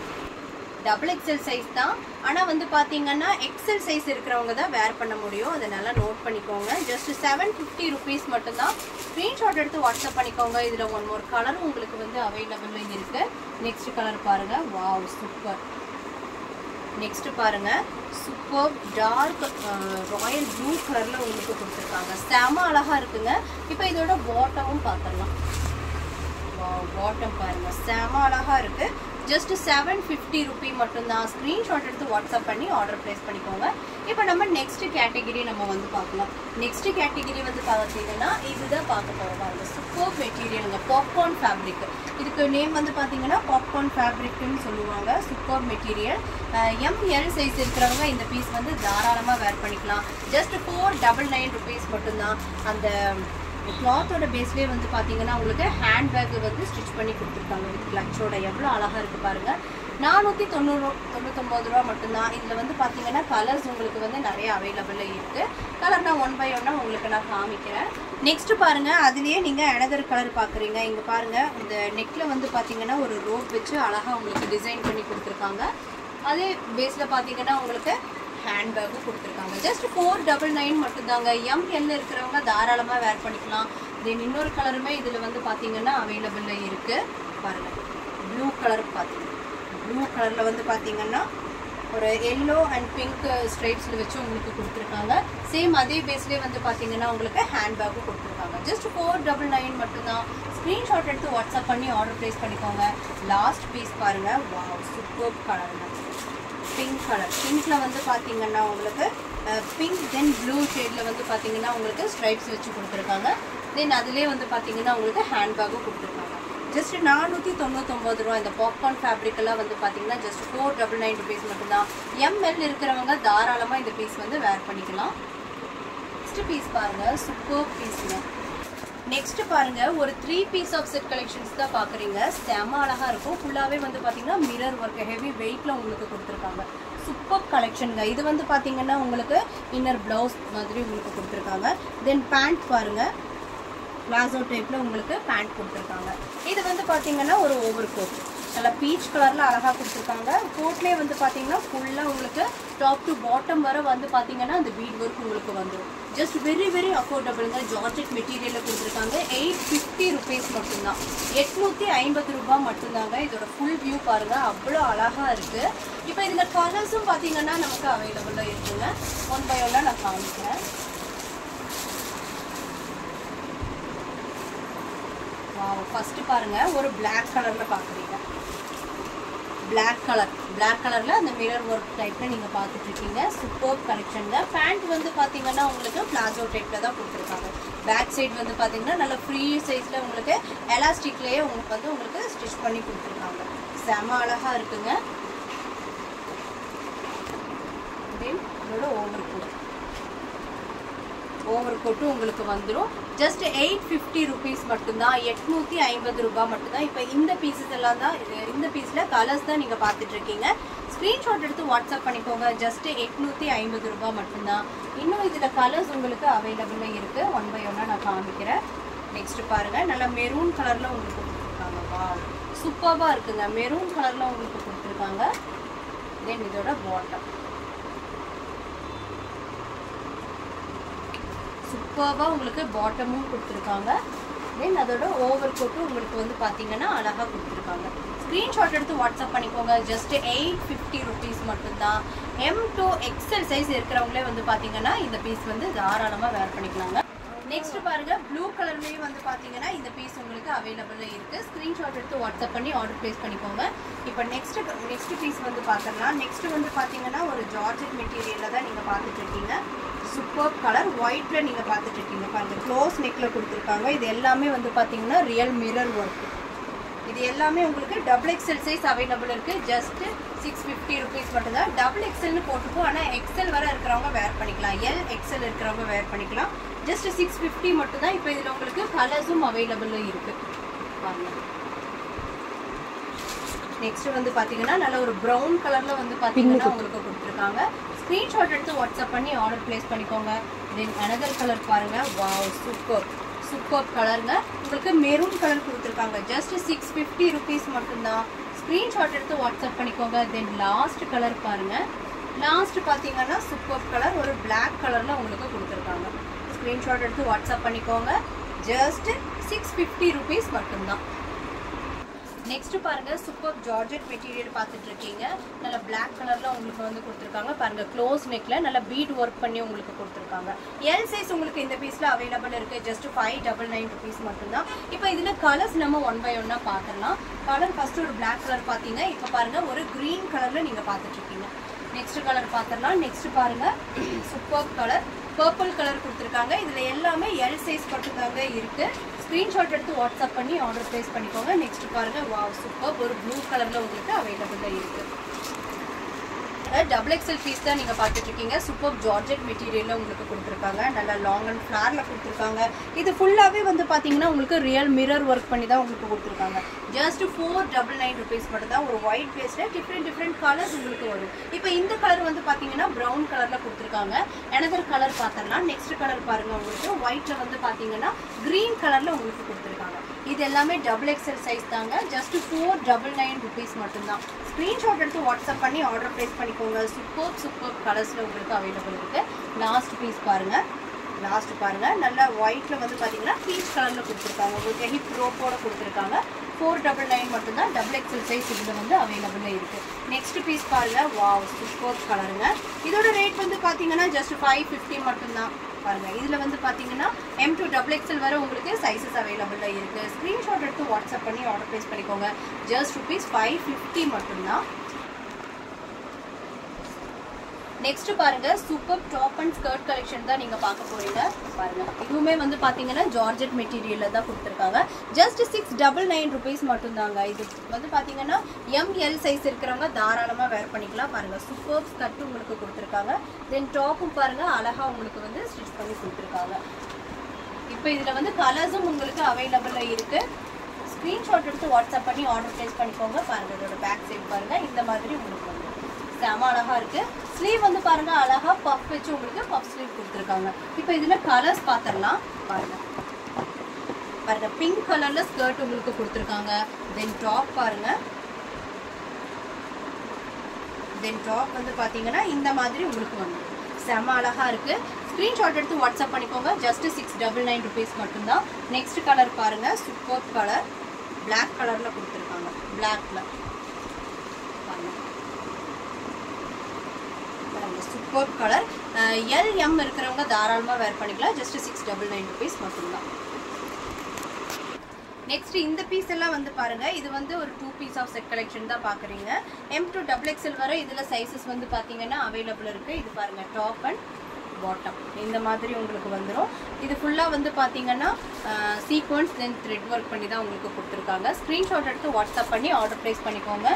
[SPEAKER 1] Double XL size தான். ஆனால் வந்து பார்த்தீங்கன்னா எக்ஸல் சைஸ் இருக்கிறவங்க தான் வேர் பண்ண முடியும். அதை நல்லா நோட் பண்ணிக்கோங்க. ஜஸ்ட் 750 rupees மட்டும்தான். ஸ்க்ரீன்ஷாட் எடுத்து வாட்ஸ்அப் பண்ணிக்கோங்க. இதில் ஒன் மோர் கலரும் உங்களுக்கு வந்து அவைலபிள் இருக்குது. நெக்ஸ்ட் கலர் பாருங்கள். Wow super. நெக்ஸ்ட் பாருங்க, சூப்பர் டார்க் ராயல் ப்ளூ கலர்ல உங்களுக்கு கொடுத்துருக்காங்க. செம அழகா இருக்குங்க. இப்போ இதோட பாட்டமும் பார்த்துடலாம். பாட்டம் பாருங்க, செம அழகா இருக்கு. ஜஸ்ட் 750 rupee மட்டும்தான். ஸ்க்ரீன்ஷாட் எடுத்து வாட்ஸ்அப் பண்ணி ஆர்டர் பிளேஸ் பண்ணிக்கோங்க. இப்போ நம்ம நெக்ஸ்ட் கேட்டகிரி நம்ம வந்து பார்க்கலாம். நெக்ஸ்ட் கேட்டகிரி வந்து பார்த்தீங்கன்னா இதுதான் பார்க்க போகிறோம். சூப்பர் மெட்டீரியலுங்க, பாப்கார்ன் ஃபேப்ரிக். இதுக்கு நேம் வந்து பார்த்தீங்கன்னா பாப்கார்ன் ஃபேப்ரிக்னு சொல்லுவாங்க. Super material. ML சைஸ் இருக்கிறவங்க இந்த பீஸ் வந்து தாராளமாக வேர் பண்ணிக்கலாம். ஜஸ்ட் 499 rupees மட்டும்தான். அந்த கிளாத்தோட பேஸ்லேயே வந்து பார்த்தீங்கன்னா உங்களுக்கு ஹேண்ட்பேக் வந்து ஸ்டிச் பண்ணி கொடுத்துருக்காங்க வித் கிளச்சோட. எவ்வளோ அழகாக இருக்குது பாருங்கள். 499 ரூபா மட்டும்தான். இதில் வந்து பார்த்தீங்கன்னா கலர்ஸ் உங்களுக்கு வந்து நிறைய அவைலபிளாக இருக்குது. கலர் நான் 1 by 1 உங்களுக்கு நான் காமிக்கிறேன். நெக்ஸ்ட்டு பாருங்கள், அதுலேயே நீங்கள் அனதர் கலர் பார்க்குறீங்க. இங்கே பாருங்கள், இந்த நெக்கில் வந்து பார்த்தீங்கன்னா ஒரு ரோப் வச்சு அழகாக உங்களுக்கு டிசைன் பண்ணி கொடுத்துருக்காங்க. அதே பேஸில் பார்த்தீங்கன்னா உங்களுக்கு ஹேண்ட்பேக்கும் கொடுத்துருக்காங்க. ஜஸ்ட் 499 மட்டும்தாங்க. ML இருக்கிறவங்க தாராளமாக வேர் பண்ணிக்கலாம். தென் இன்னொரு கலருமே இதில் வந்து பார்த்தீங்கன்னா அவைலபிளாக இருக்குது. பாருங்கள், ப்ளூ கலர் பார்த்தீங்கன்னா ப்ளூ கலரில் வந்து பார்த்தீங்கன்னா ஒரு எல்லோ அண்ட் பிங்க் ஸ்ட்ரைப்ஸில் வச்சு உங்களுக்கு கொடுத்துருக்காங்க. சேம் அதே பேஸ்லேயே வந்து பார்த்தீங்கன்னா உங்களுக்கு ஹேண்ட்பேக்கும் கொடுத்துருக்காங்க. ஜஸ்ட் 499 மட்டும்தான். ஸ்க்ரீன்ஷாட் எடுத்து வாட்ஸ்அப் பண்ணி ஆர்டர் ப்ளேஸ் பண்ணிக்கோங்க. லாஸ்ட் பீஸ் பாருங்கள். வாவ் சூப்பர் கலருங்க, பிங்க் கலர். பிங்க்ல வந்து பார்த்தீங்கன்னா உங்களுக்கு பிங்க் தென் ப்ளூ ஷேடில் வந்து பார்த்தீங்கன்னா உங்களுக்கு ஸ்ட்ரைப்ஸ் வச்சு கொடுத்துருக்காங்க. தென் அதிலே வந்து பார்த்தீங்கன்னா உங்களுக்கு ஹேண்ட்பேக்கும் கொடுத்துருக்காங்க. ஜஸ்ட் 499 ரூபா. இந்த பாப்கார்ன் ஃபேப்ரிக்கெல்லாம் வந்து பார்த்தீங்கன்னா ஜஸ்ட் 499 rupees மட்டும்தான். ML இருக்கிறவங்க தாராளமாக இந்த பீஸ் வந்து வேர் பண்ணிக்கலாம். நெக்ஸ்ட் பீஸ் பாருங்கள், சூப்பர் பீஸுங்க. நெக்ஸ்ட் பாருங்க, ஒரு 3 piece ஆஃப் செட் கலெக்ஷன்ஸ் தான் பார்க்குறீங்க. செம அழகாக இருக்கும். ஃபுல்லாகவே வந்து பார்த்தீங்கன்னா மிரர் ஒர்க் ஹெவி வெயிட்டில் உங்களுக்கு கொடுத்துருக்காங்க. சூப்பர் கலெக்ஷனுங்க. இது வந்து பார்த்தீங்கன்னா உங்களுக்கு இன்னர் ப்ளவுஸ் மாதிரி உங்களுக்கு கொடுத்துருக்காங்க. தென் பேண்ட் பாருங்கள், பிளாசோ டைப்பில் உங்களுக்கு பேண்ட் கொடுத்துருக்காங்க. இது வந்து பார்த்தீங்கன்னா ஒரு ஓவர் கோட், நல்லா பீச் கலரில் அழகாக கொடுத்துருக்காங்க. கோட்லேயே வந்து பார்த்தீங்கன்னா ஃபுல்லாக உங்களுக்கு டாப் டு பாட்டம் வர வந்து பார்த்தீங்கன்னா அந்த பீட் ஒர்க் உங்களுக்கு வந்துடும். ஜஸ்ட் வெரி வெரி அஃபோர்டபுளுங்க. ஜார்ஜெட் மெட்டீரியலில் கொடுத்துருக்காங்க. 850 rupees மட்டும்தான். 850 ரூபா மட்டும்தாங்க. இதோட ஃபுல் வியூ பாருங்கள், அவ்வளோ அழகாக இருக்குது. இப்போ இந்த கலர்ஸும் பார்த்தீங்கன்னா நமக்கு அவைலபிளாக இருக்குங்க. 1 by 1 நான் காமிக்கிறேன். ஃபர்ஸ்ட் பாருங்க, ஒரு பிளாக் கலர்ல பாக்குறீங்க. பிளாக் கலர்ல அந்த மிரர் ஒர்க் டைப்ல நீங்க பாத்துட்டு இருக்கீங்க. சூப்பர் கலெக்ஷன்ங்க. பேண்ட் வந்து பாத்தீங்கன்னா உங்களுக்கு பிளாசோ டைப்ல தான் கொடுத்துருக்காங்க. பேக் சைடு வந்து பாத்தீங்கன்னா நல்ல ஃப்ரீ சைஸ்ல உங்களுக்கு எலாஸ்டிக்லயே உங்களுக்கு ஸ்டிச் பண்ணி கொடுத்துருக்காங்க. செம அழகா இருக்குங்க. இதோட ஓவர் கோட்டு உங்களுக்கு வந்துடும். ஜஸ்ட் 850 rupees மட்டும்தான். 850 ரூபாய் மட்டும்தான். இப்போ இந்த பீசஸ் எல்லாம் தான், இந்த பீஸில் கலர்ஸ் தான் நீங்கள் பார்த்துட்டு இருக்கீங்க. ஸ்க்ரீன்ஷாட் எடுத்து வாட்ஸ்அப் பண்ணிக்கோங்க. ஜஸ்ட் 850 ரூபாய் மட்டும்தான். இன்னும் இதில் கலர்ஸ் உங்களுக்கு அவைலபிளாக இருக்குது. 1 by 1 நான் காமிக்கிறேன். நெக்ஸ்ட் பாருங்கள், நல்லா மெரூன் கலரில் உங்களுக்கு கொடுத்துருக்காங்க. வா சூப்பராக இருக்குங்க. மெரூன் கலரில் உங்களுக்கு கொடுத்துருக்காங்க. தென் இதோட பாட்டம் சூப்பராக உங்களுக்கு பாட்டமும் கொடுத்துருக்காங்க. தென் அதோட ஓவர் கோட்டும் உங்களுக்கு வந்து பார்த்தீங்கன்னா அழகாக கொடுத்துருக்காங்க. ஸ்க்ரீன்ஷாட் எடுத்து வாட்ஸ்அப் பண்ணிக்கோங்க. ஜஸ்ட் 850 rupees மட்டும்தான். M to XL சைஸ் இருக்கிறவங்களே வந்து பார்த்தீங்கன்னா இந்த பீஸ் வந்து தாராளமாக வேர் பண்ணிக்கலாங்க. நெக்ஸ்ட் பாருங்க, ப்ளூ கலர்லேயே வந்து பார்த்தீங்கன்னா இந்த பீஸ் உங்களுக்கு அவைலபிளாக இருக்குது. ஸ்க்ரீன்ஷாட் எடுத்து வாட்ஸ்அப் பண்ணி ஆர்டர் ப்ளேஸ் பண்ணிக்கோங்க. இப்போ நெக்ஸ்ட் பீஸ் வந்து பார்த்துடலாம். நெக்ஸ்ட் வந்து பார்த்தீங்கன்னா ஒரு ஜார்ஜெட் மெட்டீரியலில் தான் நீங்கள் பார்த்துட்டு இருக்கீங்க. சூப்பர் கலர் ஒயிட்ல நீங்க பார்த்துட்டு இருக்கீங்க. பாருங்க, க்ளோஸ் நெக்ல கொடுத்துருக்காங்க. இது எல்லாமே வந்து பார்த்தீங்கன்னா ரியல் மிரர் ஒர்க். இது எல்லாமே உங்களுக்கு டபுள் எக்ஸ்எல் சைஸ் அவைலபிள் இருக்கு. ஜஸ்ட் 650 rupees மட்டும்தான். டபுள் எக்ஸ்எல்னு போட்டுப்போம். ஆனால் எக்ஸ்எல் வர இருக்கிறவங்க வேர் பண்ணிக்கலாம். எல் எக்ஸ்எல் இருக்கிறவங்க வேர் பண்ணிக்கலாம். ஜஸ்ட் 650 மட்டும்தான். இப்போ இதில் உங்களுக்கு கலர்ஸும் அவைலபிள் இருக்கு. பாருங்க, நெக்ஸ்ட் வந்து பார்த்தீங்கன்னா நல்ல ஒரு ப்ரௌன் கலர்ல வந்து பார்த்தீங்கன்னா உங்களுக்கு கொடுத்துருக்காங்க. ஸ்க்ரீன்ஷாட் எடுத்து வாட்ஸ்அப் பண்ணி ஆர்டர் பிளேஸ் பண்ணிக்கோங்க. தென் அனதர் கலர் பாருங்க. வாவ் சூப்பர் கலருங்க. உங்களுக்கு மெரூன் கலர் கொடுத்துருக்காங்க. ஜஸ்ட் 650 rupees மட்டும்தான். ஸ்க்ரீன்ஷாட் எடுத்து வாட்ஸ்அப் பண்ணிக்கோங்க. தென் லாஸ்ட் கலர் பாருங்கள். லாஸ்ட் பார்த்தீங்கன்னா சூப்பர் கலர், ஒரு பிளாக் கலரில் உங்களுக்கு கொடுத்துருக்காங்க. ஸ்க்ரீன்ஷாட் எடுத்து வாட்ஸ்அப் பண்ணிக்கோங்க. ஜஸ்ட் 650 rupees மட்டும்தான். நெக்ஸ்ட் பாருங்க, சூப்பர் ஜார்ஜெட் மெட்டீரியல் பார்த்துட்டு இருக்கீங்க. நல்ல பிளாக் கலர்ல உங்களுக்கு வந்து கொடுத்துருக்காங்க. பாருங்க, க்ளோஸ் நெக்ல நல்ல பீட் ஒர்க் பண்ணி உங்களுக்கு கொடுத்துருக்காங்க. எல் சைஸ் உங்களுக்கு இந்த பீஸ்ல அவைலபிள் இருக்கு. ஜஸ்ட் 599 rupees மட்டும்தான். இப்போ இதுல கலர்ஸ் நம்ம ஒன் பை ஒன்னா பார்த்துடலாம். கலர் ஃபர்ஸ்ட் ஒரு பிளாக் கலர் பார்த்தீங்க. இப்போ பாருங்க, ஒரு கிரீன் கலர்ல நீங்க பார்த்துட்டு இருக்கீங்க. நெக்ஸ்ட் கலர் பார்த்துடலாம். நெக்ஸ்ட் பாருங்க, சூப்பர் கலர் பர்பிள் கலர் கொடுத்துருக்காங்க. இதுல எல்லாமே எல் சைஸ் மட்டும்தாங்க இருக்கு. ஸ்க்ரீன்ஷாட் எடுத்து வாட்ஸ்அப் பண்ணி ஆர்டர் ப்ளேஸ் பண்ணிக்கோங்க. நெக்ஸ்ட் பாருங்க, வாவ் சூப்பர், ஒரு ப்ளூ கலர்ல உங்களுக்கு அவைலபிளாக இருக்கு. டபுள் எக்ஸல் பீஸ் தான் நீங்க பார்த்துட்டு இருக்கீங்க. சூப்பர் ஜார்ஜெட் மெட்டீரியல்ல உங்களுக்கு கொடுத்துருக்காங்க. நல்லா லாங் அண்ட் ஃபிளார்ல கொடுத்துருக்காங்க. இது ஃபுல்லாவே வந்து பாத்தீங்கன்னா உங்களுக்கு ரியல் மிரர் ஒர்க் பண்ணி தான் உங்களுக்கு கொடுத்துருக்காங்க. ஜஸ்ட் 499 rupees மட்டும் தான். ஒரு ஒயிட் பேஸ்ல டிஃப்ரெண்ட் கலர்ஸ் உங்களுக்கு வரும். இப்போ இந்த கலர் வந்து பாத்தீங்கன்னா ப்ரௌன் கலர்ல கொடுத்துருக்காங்க. எனதர் கலர் பார்த்தரலாம். நெக்ஸ்ட் கலர் பாருங்க, உங்களுக்கு ஒயிட்ல வந்து பாத்தீங்கன்னா கிரீன் கலர்ல உங்களுக்கு கொடுத்துருக்காங்க. இது எல்லாமே டபுள் எக்ஸல் சைஸ் தாங்க. ஜஸ்ட் 499 rupees மட்டும்தான். ஸ்க்ரீன்ஷாட் எடுத்து வாட்ஸ்அப் பண்ணி ஆர்டர் ப்ளேஸ் பண்ணிக்கோங்க. சூப்பர் கலர்ஸ்ல உங்களுக்கு அவைலபிள் இருக்கு. லாஸ்ட் பீஸ் பாருங்க. லாஸ்ட் பாருங்க, நல்லா ஒயிட்ல வந்து பாத்தீங்கன்னா பீச் கலர்ல கொடுத்துருக்காங்க. உங்களுக்கு ஹிப் ரோப்போட கொடுத்துருக்காங்க. 499 மட்டும்தான். டபுள் எக்ஸல் சைஸ் இதுல வந்து அவைலபிளா இருக்கு. நெக்ஸ்ட் பீஸ் பாருங்க, வாவ் சூப்பர் கலருங்க. இதோட ரேட் வந்து பாத்தீங்கன்னா ஜஸ்ட் 550 மட்டும்தான். பாருங்க, இதுல வந்து பாத்தீங்கன்னா M2 டபுள் எக்ஸல் வரை உங்களுக்கு சைஸஸ் அவைலபிளா இருக்கு. ஸ்கிரீன்ஷாட் எடுத்து வாட்ஸ்அப் பண்ணி ஆர்டர் ப்ளேஸ் பண்ணிக்கோங்க. ஜஸ்ட் ₹550 மட்டும்தான். நெக்ஸ்ட் பாருங்க, super top and skirt collection தான் நீங்க பார்க்க போறீங்க. பாருங்க, இதுவுமே வந்து பாத்தீங்கன்னா ஜார்ஜெட் மெட்டீரியல்ல தான் கொடுத்துருக்காங்க. ஜஸ்ட் 699 rupees மட்டும்தாங்க. இது வந்து பாத்தீங்கன்னா ML சைஸ் இருக்கிறவங்க தாராளமா வேர் பண்ணிக்கலாம். பாருங்க, சூப்பர் ஸ்கர்ட் உங்களுக்கு கொடுத்துருக்காங்க. தென் டாப்பும் பாருங்க, அழகா உங்களுக்கு வந்து ஸ்டிச் பண்ணி கொடுத்துருக்காங்க. இப்போ இதுல வந்து கலர்ஸும் உங்களுக்கு அவைலபிளா இருக்கு. ஸ்கிரீன்ஷாட் எடுத்து வாட்ஸ்அப் பண்ணி ஆர்டர் ப்ளேஸ் பண்ணிக்கோங்க. பாருங்க, இதோட பேக் சைடு பாருங்க, இந்த மாதிரி உங்களுக்கு வந்து செம அழகா இருக்கு. ஸ்லீவ் வந்து பாருங்க, அழகா பஃப் வச்சு உங்களுக்கு பஃப் ஸ்லீவ் கொடுத்துருக்காங்க. இப்போ இதுல கலர்ஸ் பார்த்துடலாம். பாருங்க பாருங்க, பிங்க் கலர்ல ஸ்கர்ட் உங்களுக்கு கொடுத்துருக்காங்க. தென் டாப் பாருங்க. தென் டாப் வந்து பாத்தீங்கன்னா இந்த மாதிரி உங்களுக்கு வந்து செம அழகா இருக்கு. ஸ்கிரீன்ஷாட் எடுத்து வாட்ஸ்அப் பண்ணிக்கோங்க. ஜஸ்ட் 699 rupees மட்டும்தான். நெக்ஸ்ட் கலர் பாருங்க, சூப்பர் கலர் பிளாக் கலர்ல கொடுத்துருக்காங்க. பிளாக்ல சூப்பர் கலர். LM இருக்கிறவங்க தாராளமா வேர் பண்ணிக்கலாம். ஜஸ்ட் 699 rupees மட்டும்தான். நெக்ஸ்ட் இந்த பீஸ் எல்லாம் வந்து பாருங்க, இது வந்து ஒரு 2 piece ஆஃப் செட் கலெக்ஷன் தான் பாக்குறீங்க. M2 டபுள் எக்ஸல் வரை இதுல சைஸஸ் வந்து பாத்தீங்கன்னா அவைலபிள் இருக்கு. இது பாருங்க, டாப் அண்ட் பாட்டம் இந்த மாதிரி உங்களுக்கு வந்துடும். இது ஃபுல்லா வந்து பாத்தீங்கன்னா சீக்வன்ஸ் தென் த்ரெட் ஒர்க் பண்ணி தான் உங்களுக்கு கொடுத்துருக்காங்க. ஸ்கிரீன்ஷாட் எடுத்து வாட்ஸ்அப் பண்ணி ஆர்டர் ப்ளேஸ் பண்ணிக்கோங்க.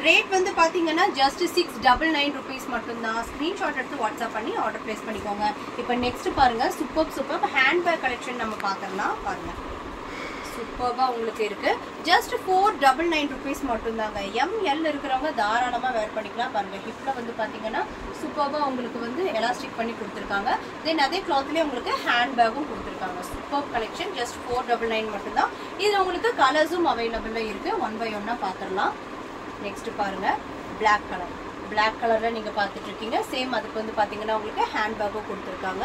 [SPEAKER 1] ரேட் வந்து பாத்தீங்கன்னா ஜஸ்ட் 699 rupees மட்டும்தான். ஸ்கிரீன்ஷாட் எடுத்து வாட்ஸ்அப் பண்ணி ஆர்டர் ப்ளேஸ் பண்ணிக்கோங்க. இப்போ நெக்ஸ்ட் பாருங்க, சூப்பர் ஹேண்ட்பேக் கலெக்ஷன் நம்ம பார்த்துடலாம். பாருங்க, சூப்பர்பா உங்களுக்கு இருக்கு. ஜஸ்ட் 499 rupees மட்டும்தாங்க. ML இருக்கிறவங்க தாராளமா வேர் பண்ணிக்கலாம். பாருங்க, ஹிப்ல வந்து பாத்தீங்கன்னா சூப்பர்பா உங்களுக்கு வந்து எலாஸ்டிக் பண்ணி கொடுத்துருக்காங்க. தென் அதே கிளாத்லயே உங்களுக்கு ஹேண்ட் பேக்கும் கொடுத்துருக்காங்க. Super collection. ஜஸ்ட் 499 மட்டும்தான். இதுல உங்களுக்கு கலர்ஸும் அவைலபிளா இருக்கு. ஒன் பை ஒன்னா பார்த்துடலாம். நெக்ஸ்ட் பாருங்க, பிளாக் கலர். பிளாக் கலர்ல நீங்க பார்த்துட்டு இருக்கீங்க. சேம் அதுக்கு வந்து பாத்தீங்கன்னா உங்களுக்கு ஹேண்ட் பேக்கும் கொடுத்துருக்காங்க.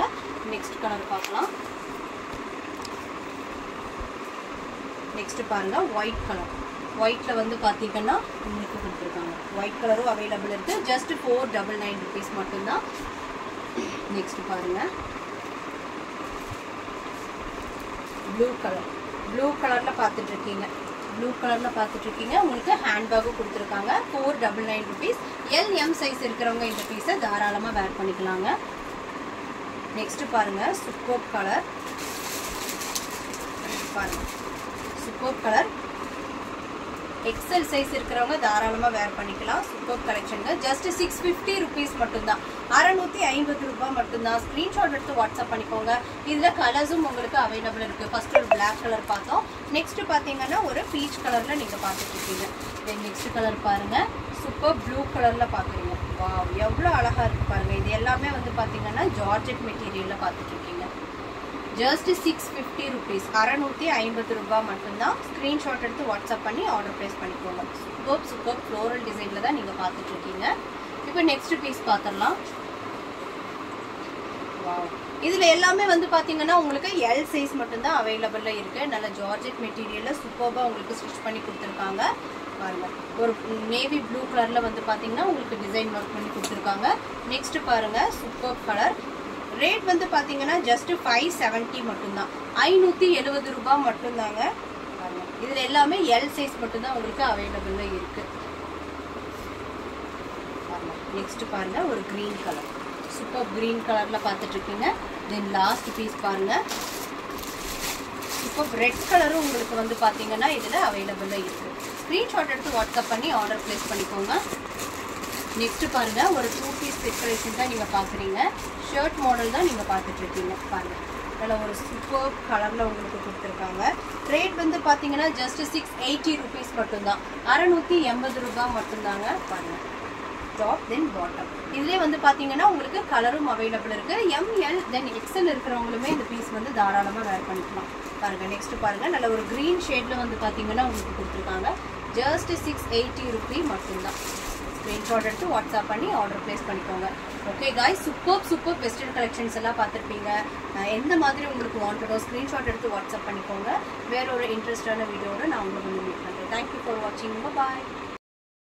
[SPEAKER 1] நெக்ஸ்ட் கலர் பார்க்கலாம். நெக்ஸ்ட் பாருங்க, ஒயிட் கலர். ஒயிட்ல வந்து பாத்தீங்கன்னா உங்களுக்கு கொடுத்துருக்காங்க. ஒயிட் கலரும் அவைலபிள் இருக்கு. ஜஸ்ட் 499 rupees மட்டும்தான். நெக்ஸ்ட் பாருங்க, ப்ளூ கலர். ப்ளூ கலர்ல பார்த்துட்டு இருக்கீங்க. ப்ளூ கலர்ல பார்த்துட்டு இருக்கீங்க. உங்களுக்கு ஹேண்ட் பேக்கும் கொடுத்துருக்காங்க. 499 rupees. LM சைஸ் இருக்கிறவங்க இந்த பீஸை தாராளமா வேர் பண்ணிக்கலாங்க. நெக்ஸ்ட் பாருங்க, சூப்பர் கலர். பாருங்க, சூப்பர் கலர். எக்ஸல் சைஸ் இருக்கிறவங்க தாராளமா வேர் பண்ணிக்கலாம். சூப்பர் கலெக்ஷனுங்க. ஜஸ்ட் 650 rupees மட்டும்தான். 650 ரூபாய் மட்டும்தான். ஸ்கிரீன்ஷாட் எடுத்து வாட்ஸ்அப் பண்ணிக்கோங்க. இதுல கலர்ஸும் உங்களுக்கு அவைலபிள் இருக்கு. ஃபர்ஸ்ட் ஒரு பிளாக் கலர் பார்த்தோம். நெக்ஸ்ட் பாத்தீங்கன்னா ஒரு பீச் கலர்ல நீங்க பார்த்துட்டு இருக்கீங்க. தென் நெக்ஸ்ட் கலர் பாருங்க, சூப்பர் ப்ளூ கலர்ல பாக்குறீங்க. வாவ், எவ்வளவு அழகா இருக்கு பாருங்க. இது எல்லாமே வந்து பாத்தீங்கன்னா ஜார்ஜெட் மெட்டீரியல்ல பார்த்துட்டு இருக்கீங்க. ஜஸ்ட் 650 rupees, 650 ரூபாய் மட்டும்தான். ஸ்க்ரீன்ஷாட் எடுத்து வாட்ஸ்அப் பண்ணி ஆர்டர் ப்ளேஸ் பண்ணிக்கோங்க. சூப்பர் ஃப்ளோரல் டிசைனில் தான் நீங்கள் பார்த்துட்டு இருக்கீங்க. இப்போ நெக்ஸ்ட் பீஸ் பார்த்துடலாம். வாவ், இதில் எல்லாமே வந்து பார்த்தீங்கன்னா உங்களுக்கு எல் சைஸ் மட்டும்தான் அவைலபிளாக இருக்குது. நல்ல ஜார்ஜெட் மெட்டீரியலில் சூப்பராக உங்களுக்கு ஸ்டிச் பண்ணி கொடுத்துருக்காங்க. பாருங்க, ஒரு நேவி ப்ளூ கலரில் வந்து பார்த்தீங்கன்னா உங்களுக்கு டிசைன் ஒர்க் பண்ணி கொடுத்துருக்காங்க. நெக்ஸ்ட் பாருங்க, சூப்பர் கலர். ரேட் வந்து பார்த்தீங்கன்னா ஜஸ்ட் 570 மட்டும்தான், 570 ரூபாய் மட்டும்தாங்க. பாருங்க, இதில் எல்லாமே எல் சைஸ் மட்டும்தான் உங்களுக்கு அவைலபிளாக இருக்குது. நெக்ஸ்ட் பாருங்க, ஒரு கிரீன் கலர், சூப்பர் கிரீன் கலரில் பார்த்துட்டு இருக்கீங்க. தென் லாஸ்ட் பீஸ் பாருங்க, சூப்பர் ரெட் கலரும் உங்களுக்கு வந்து பார்த்தீங்கன்னா இதில் அவைலபிளாக இருக்குது. ஸ்க்ரீன்ஷாட் எடுத்து வாட்ஸ்அப் பண்ணி ஆர்டர் ப்ளேஸ் பண்ணிக்கோங்க. நெக்ஸ்ட் பாருங்க, ஒரு 2 பீஸ் செட் கலெக்ஷன் தான் நீங்கள் பார்க்குறீங்க. ஷர்ட் மாடல் தான் நீங்கள் பார்த்துட்டு இருக்கீங்க. பாருங்க, அதில் ஒரு சூப்பர் கலரில் உங்களுக்கு கொடுத்துருக்காங்க. ரேட் வந்து பார்த்தீங்கன்னா ஜஸ்ட் 680 rupees மட்டும்தான், 680 ரூபாய் மட்டும்தாங்க. பாருங்க, டாப் தென் பாட்டம். இதுலேயே வந்து பார்த்தீங்கன்னா உங்களுக்கு கலரும் அவைலபிள் இருக்குது. ML தென் XL இருக்கிறவங்களுமே இந்த பீஸ் வந்து தாராளமாக வேர் பண்ணிக்கலாம். பாருங்கள், நெக்ஸ்ட் பாருங்கள், நல்ல ஒரு க்ரீன் ஷேடில் வந்து பார்த்தீங்கன்னா உங்களுக்கு கொடுத்துருக்காங்க. ஜஸ்ட் 680 rupees மட்டும்தான். ஸ்க்ரீன்ஷாட் எடுத்து வாட்ஸ்அப் பண்ணி ஆர்டர் ப்ளேஸ் பண்ணிக்கோங்க. Okay guys, super western collections எல்லாம் பார்த்துருப்பீங்க. எந்த மாதிரி உங்களுக்கு வாண்டடோ ஸ்க்ரீன்ஷாட் எடுத்து வாட்ஸ்அப் பண்ணிக்கோங்க. வேற ஒரு இன்ட்ரெஸ்டான வீடியோட நான் உங்களுக்கு மீட் பண்ணுறேன். தேங்க்யூ ஃபார் வாட்சிங். பாய்.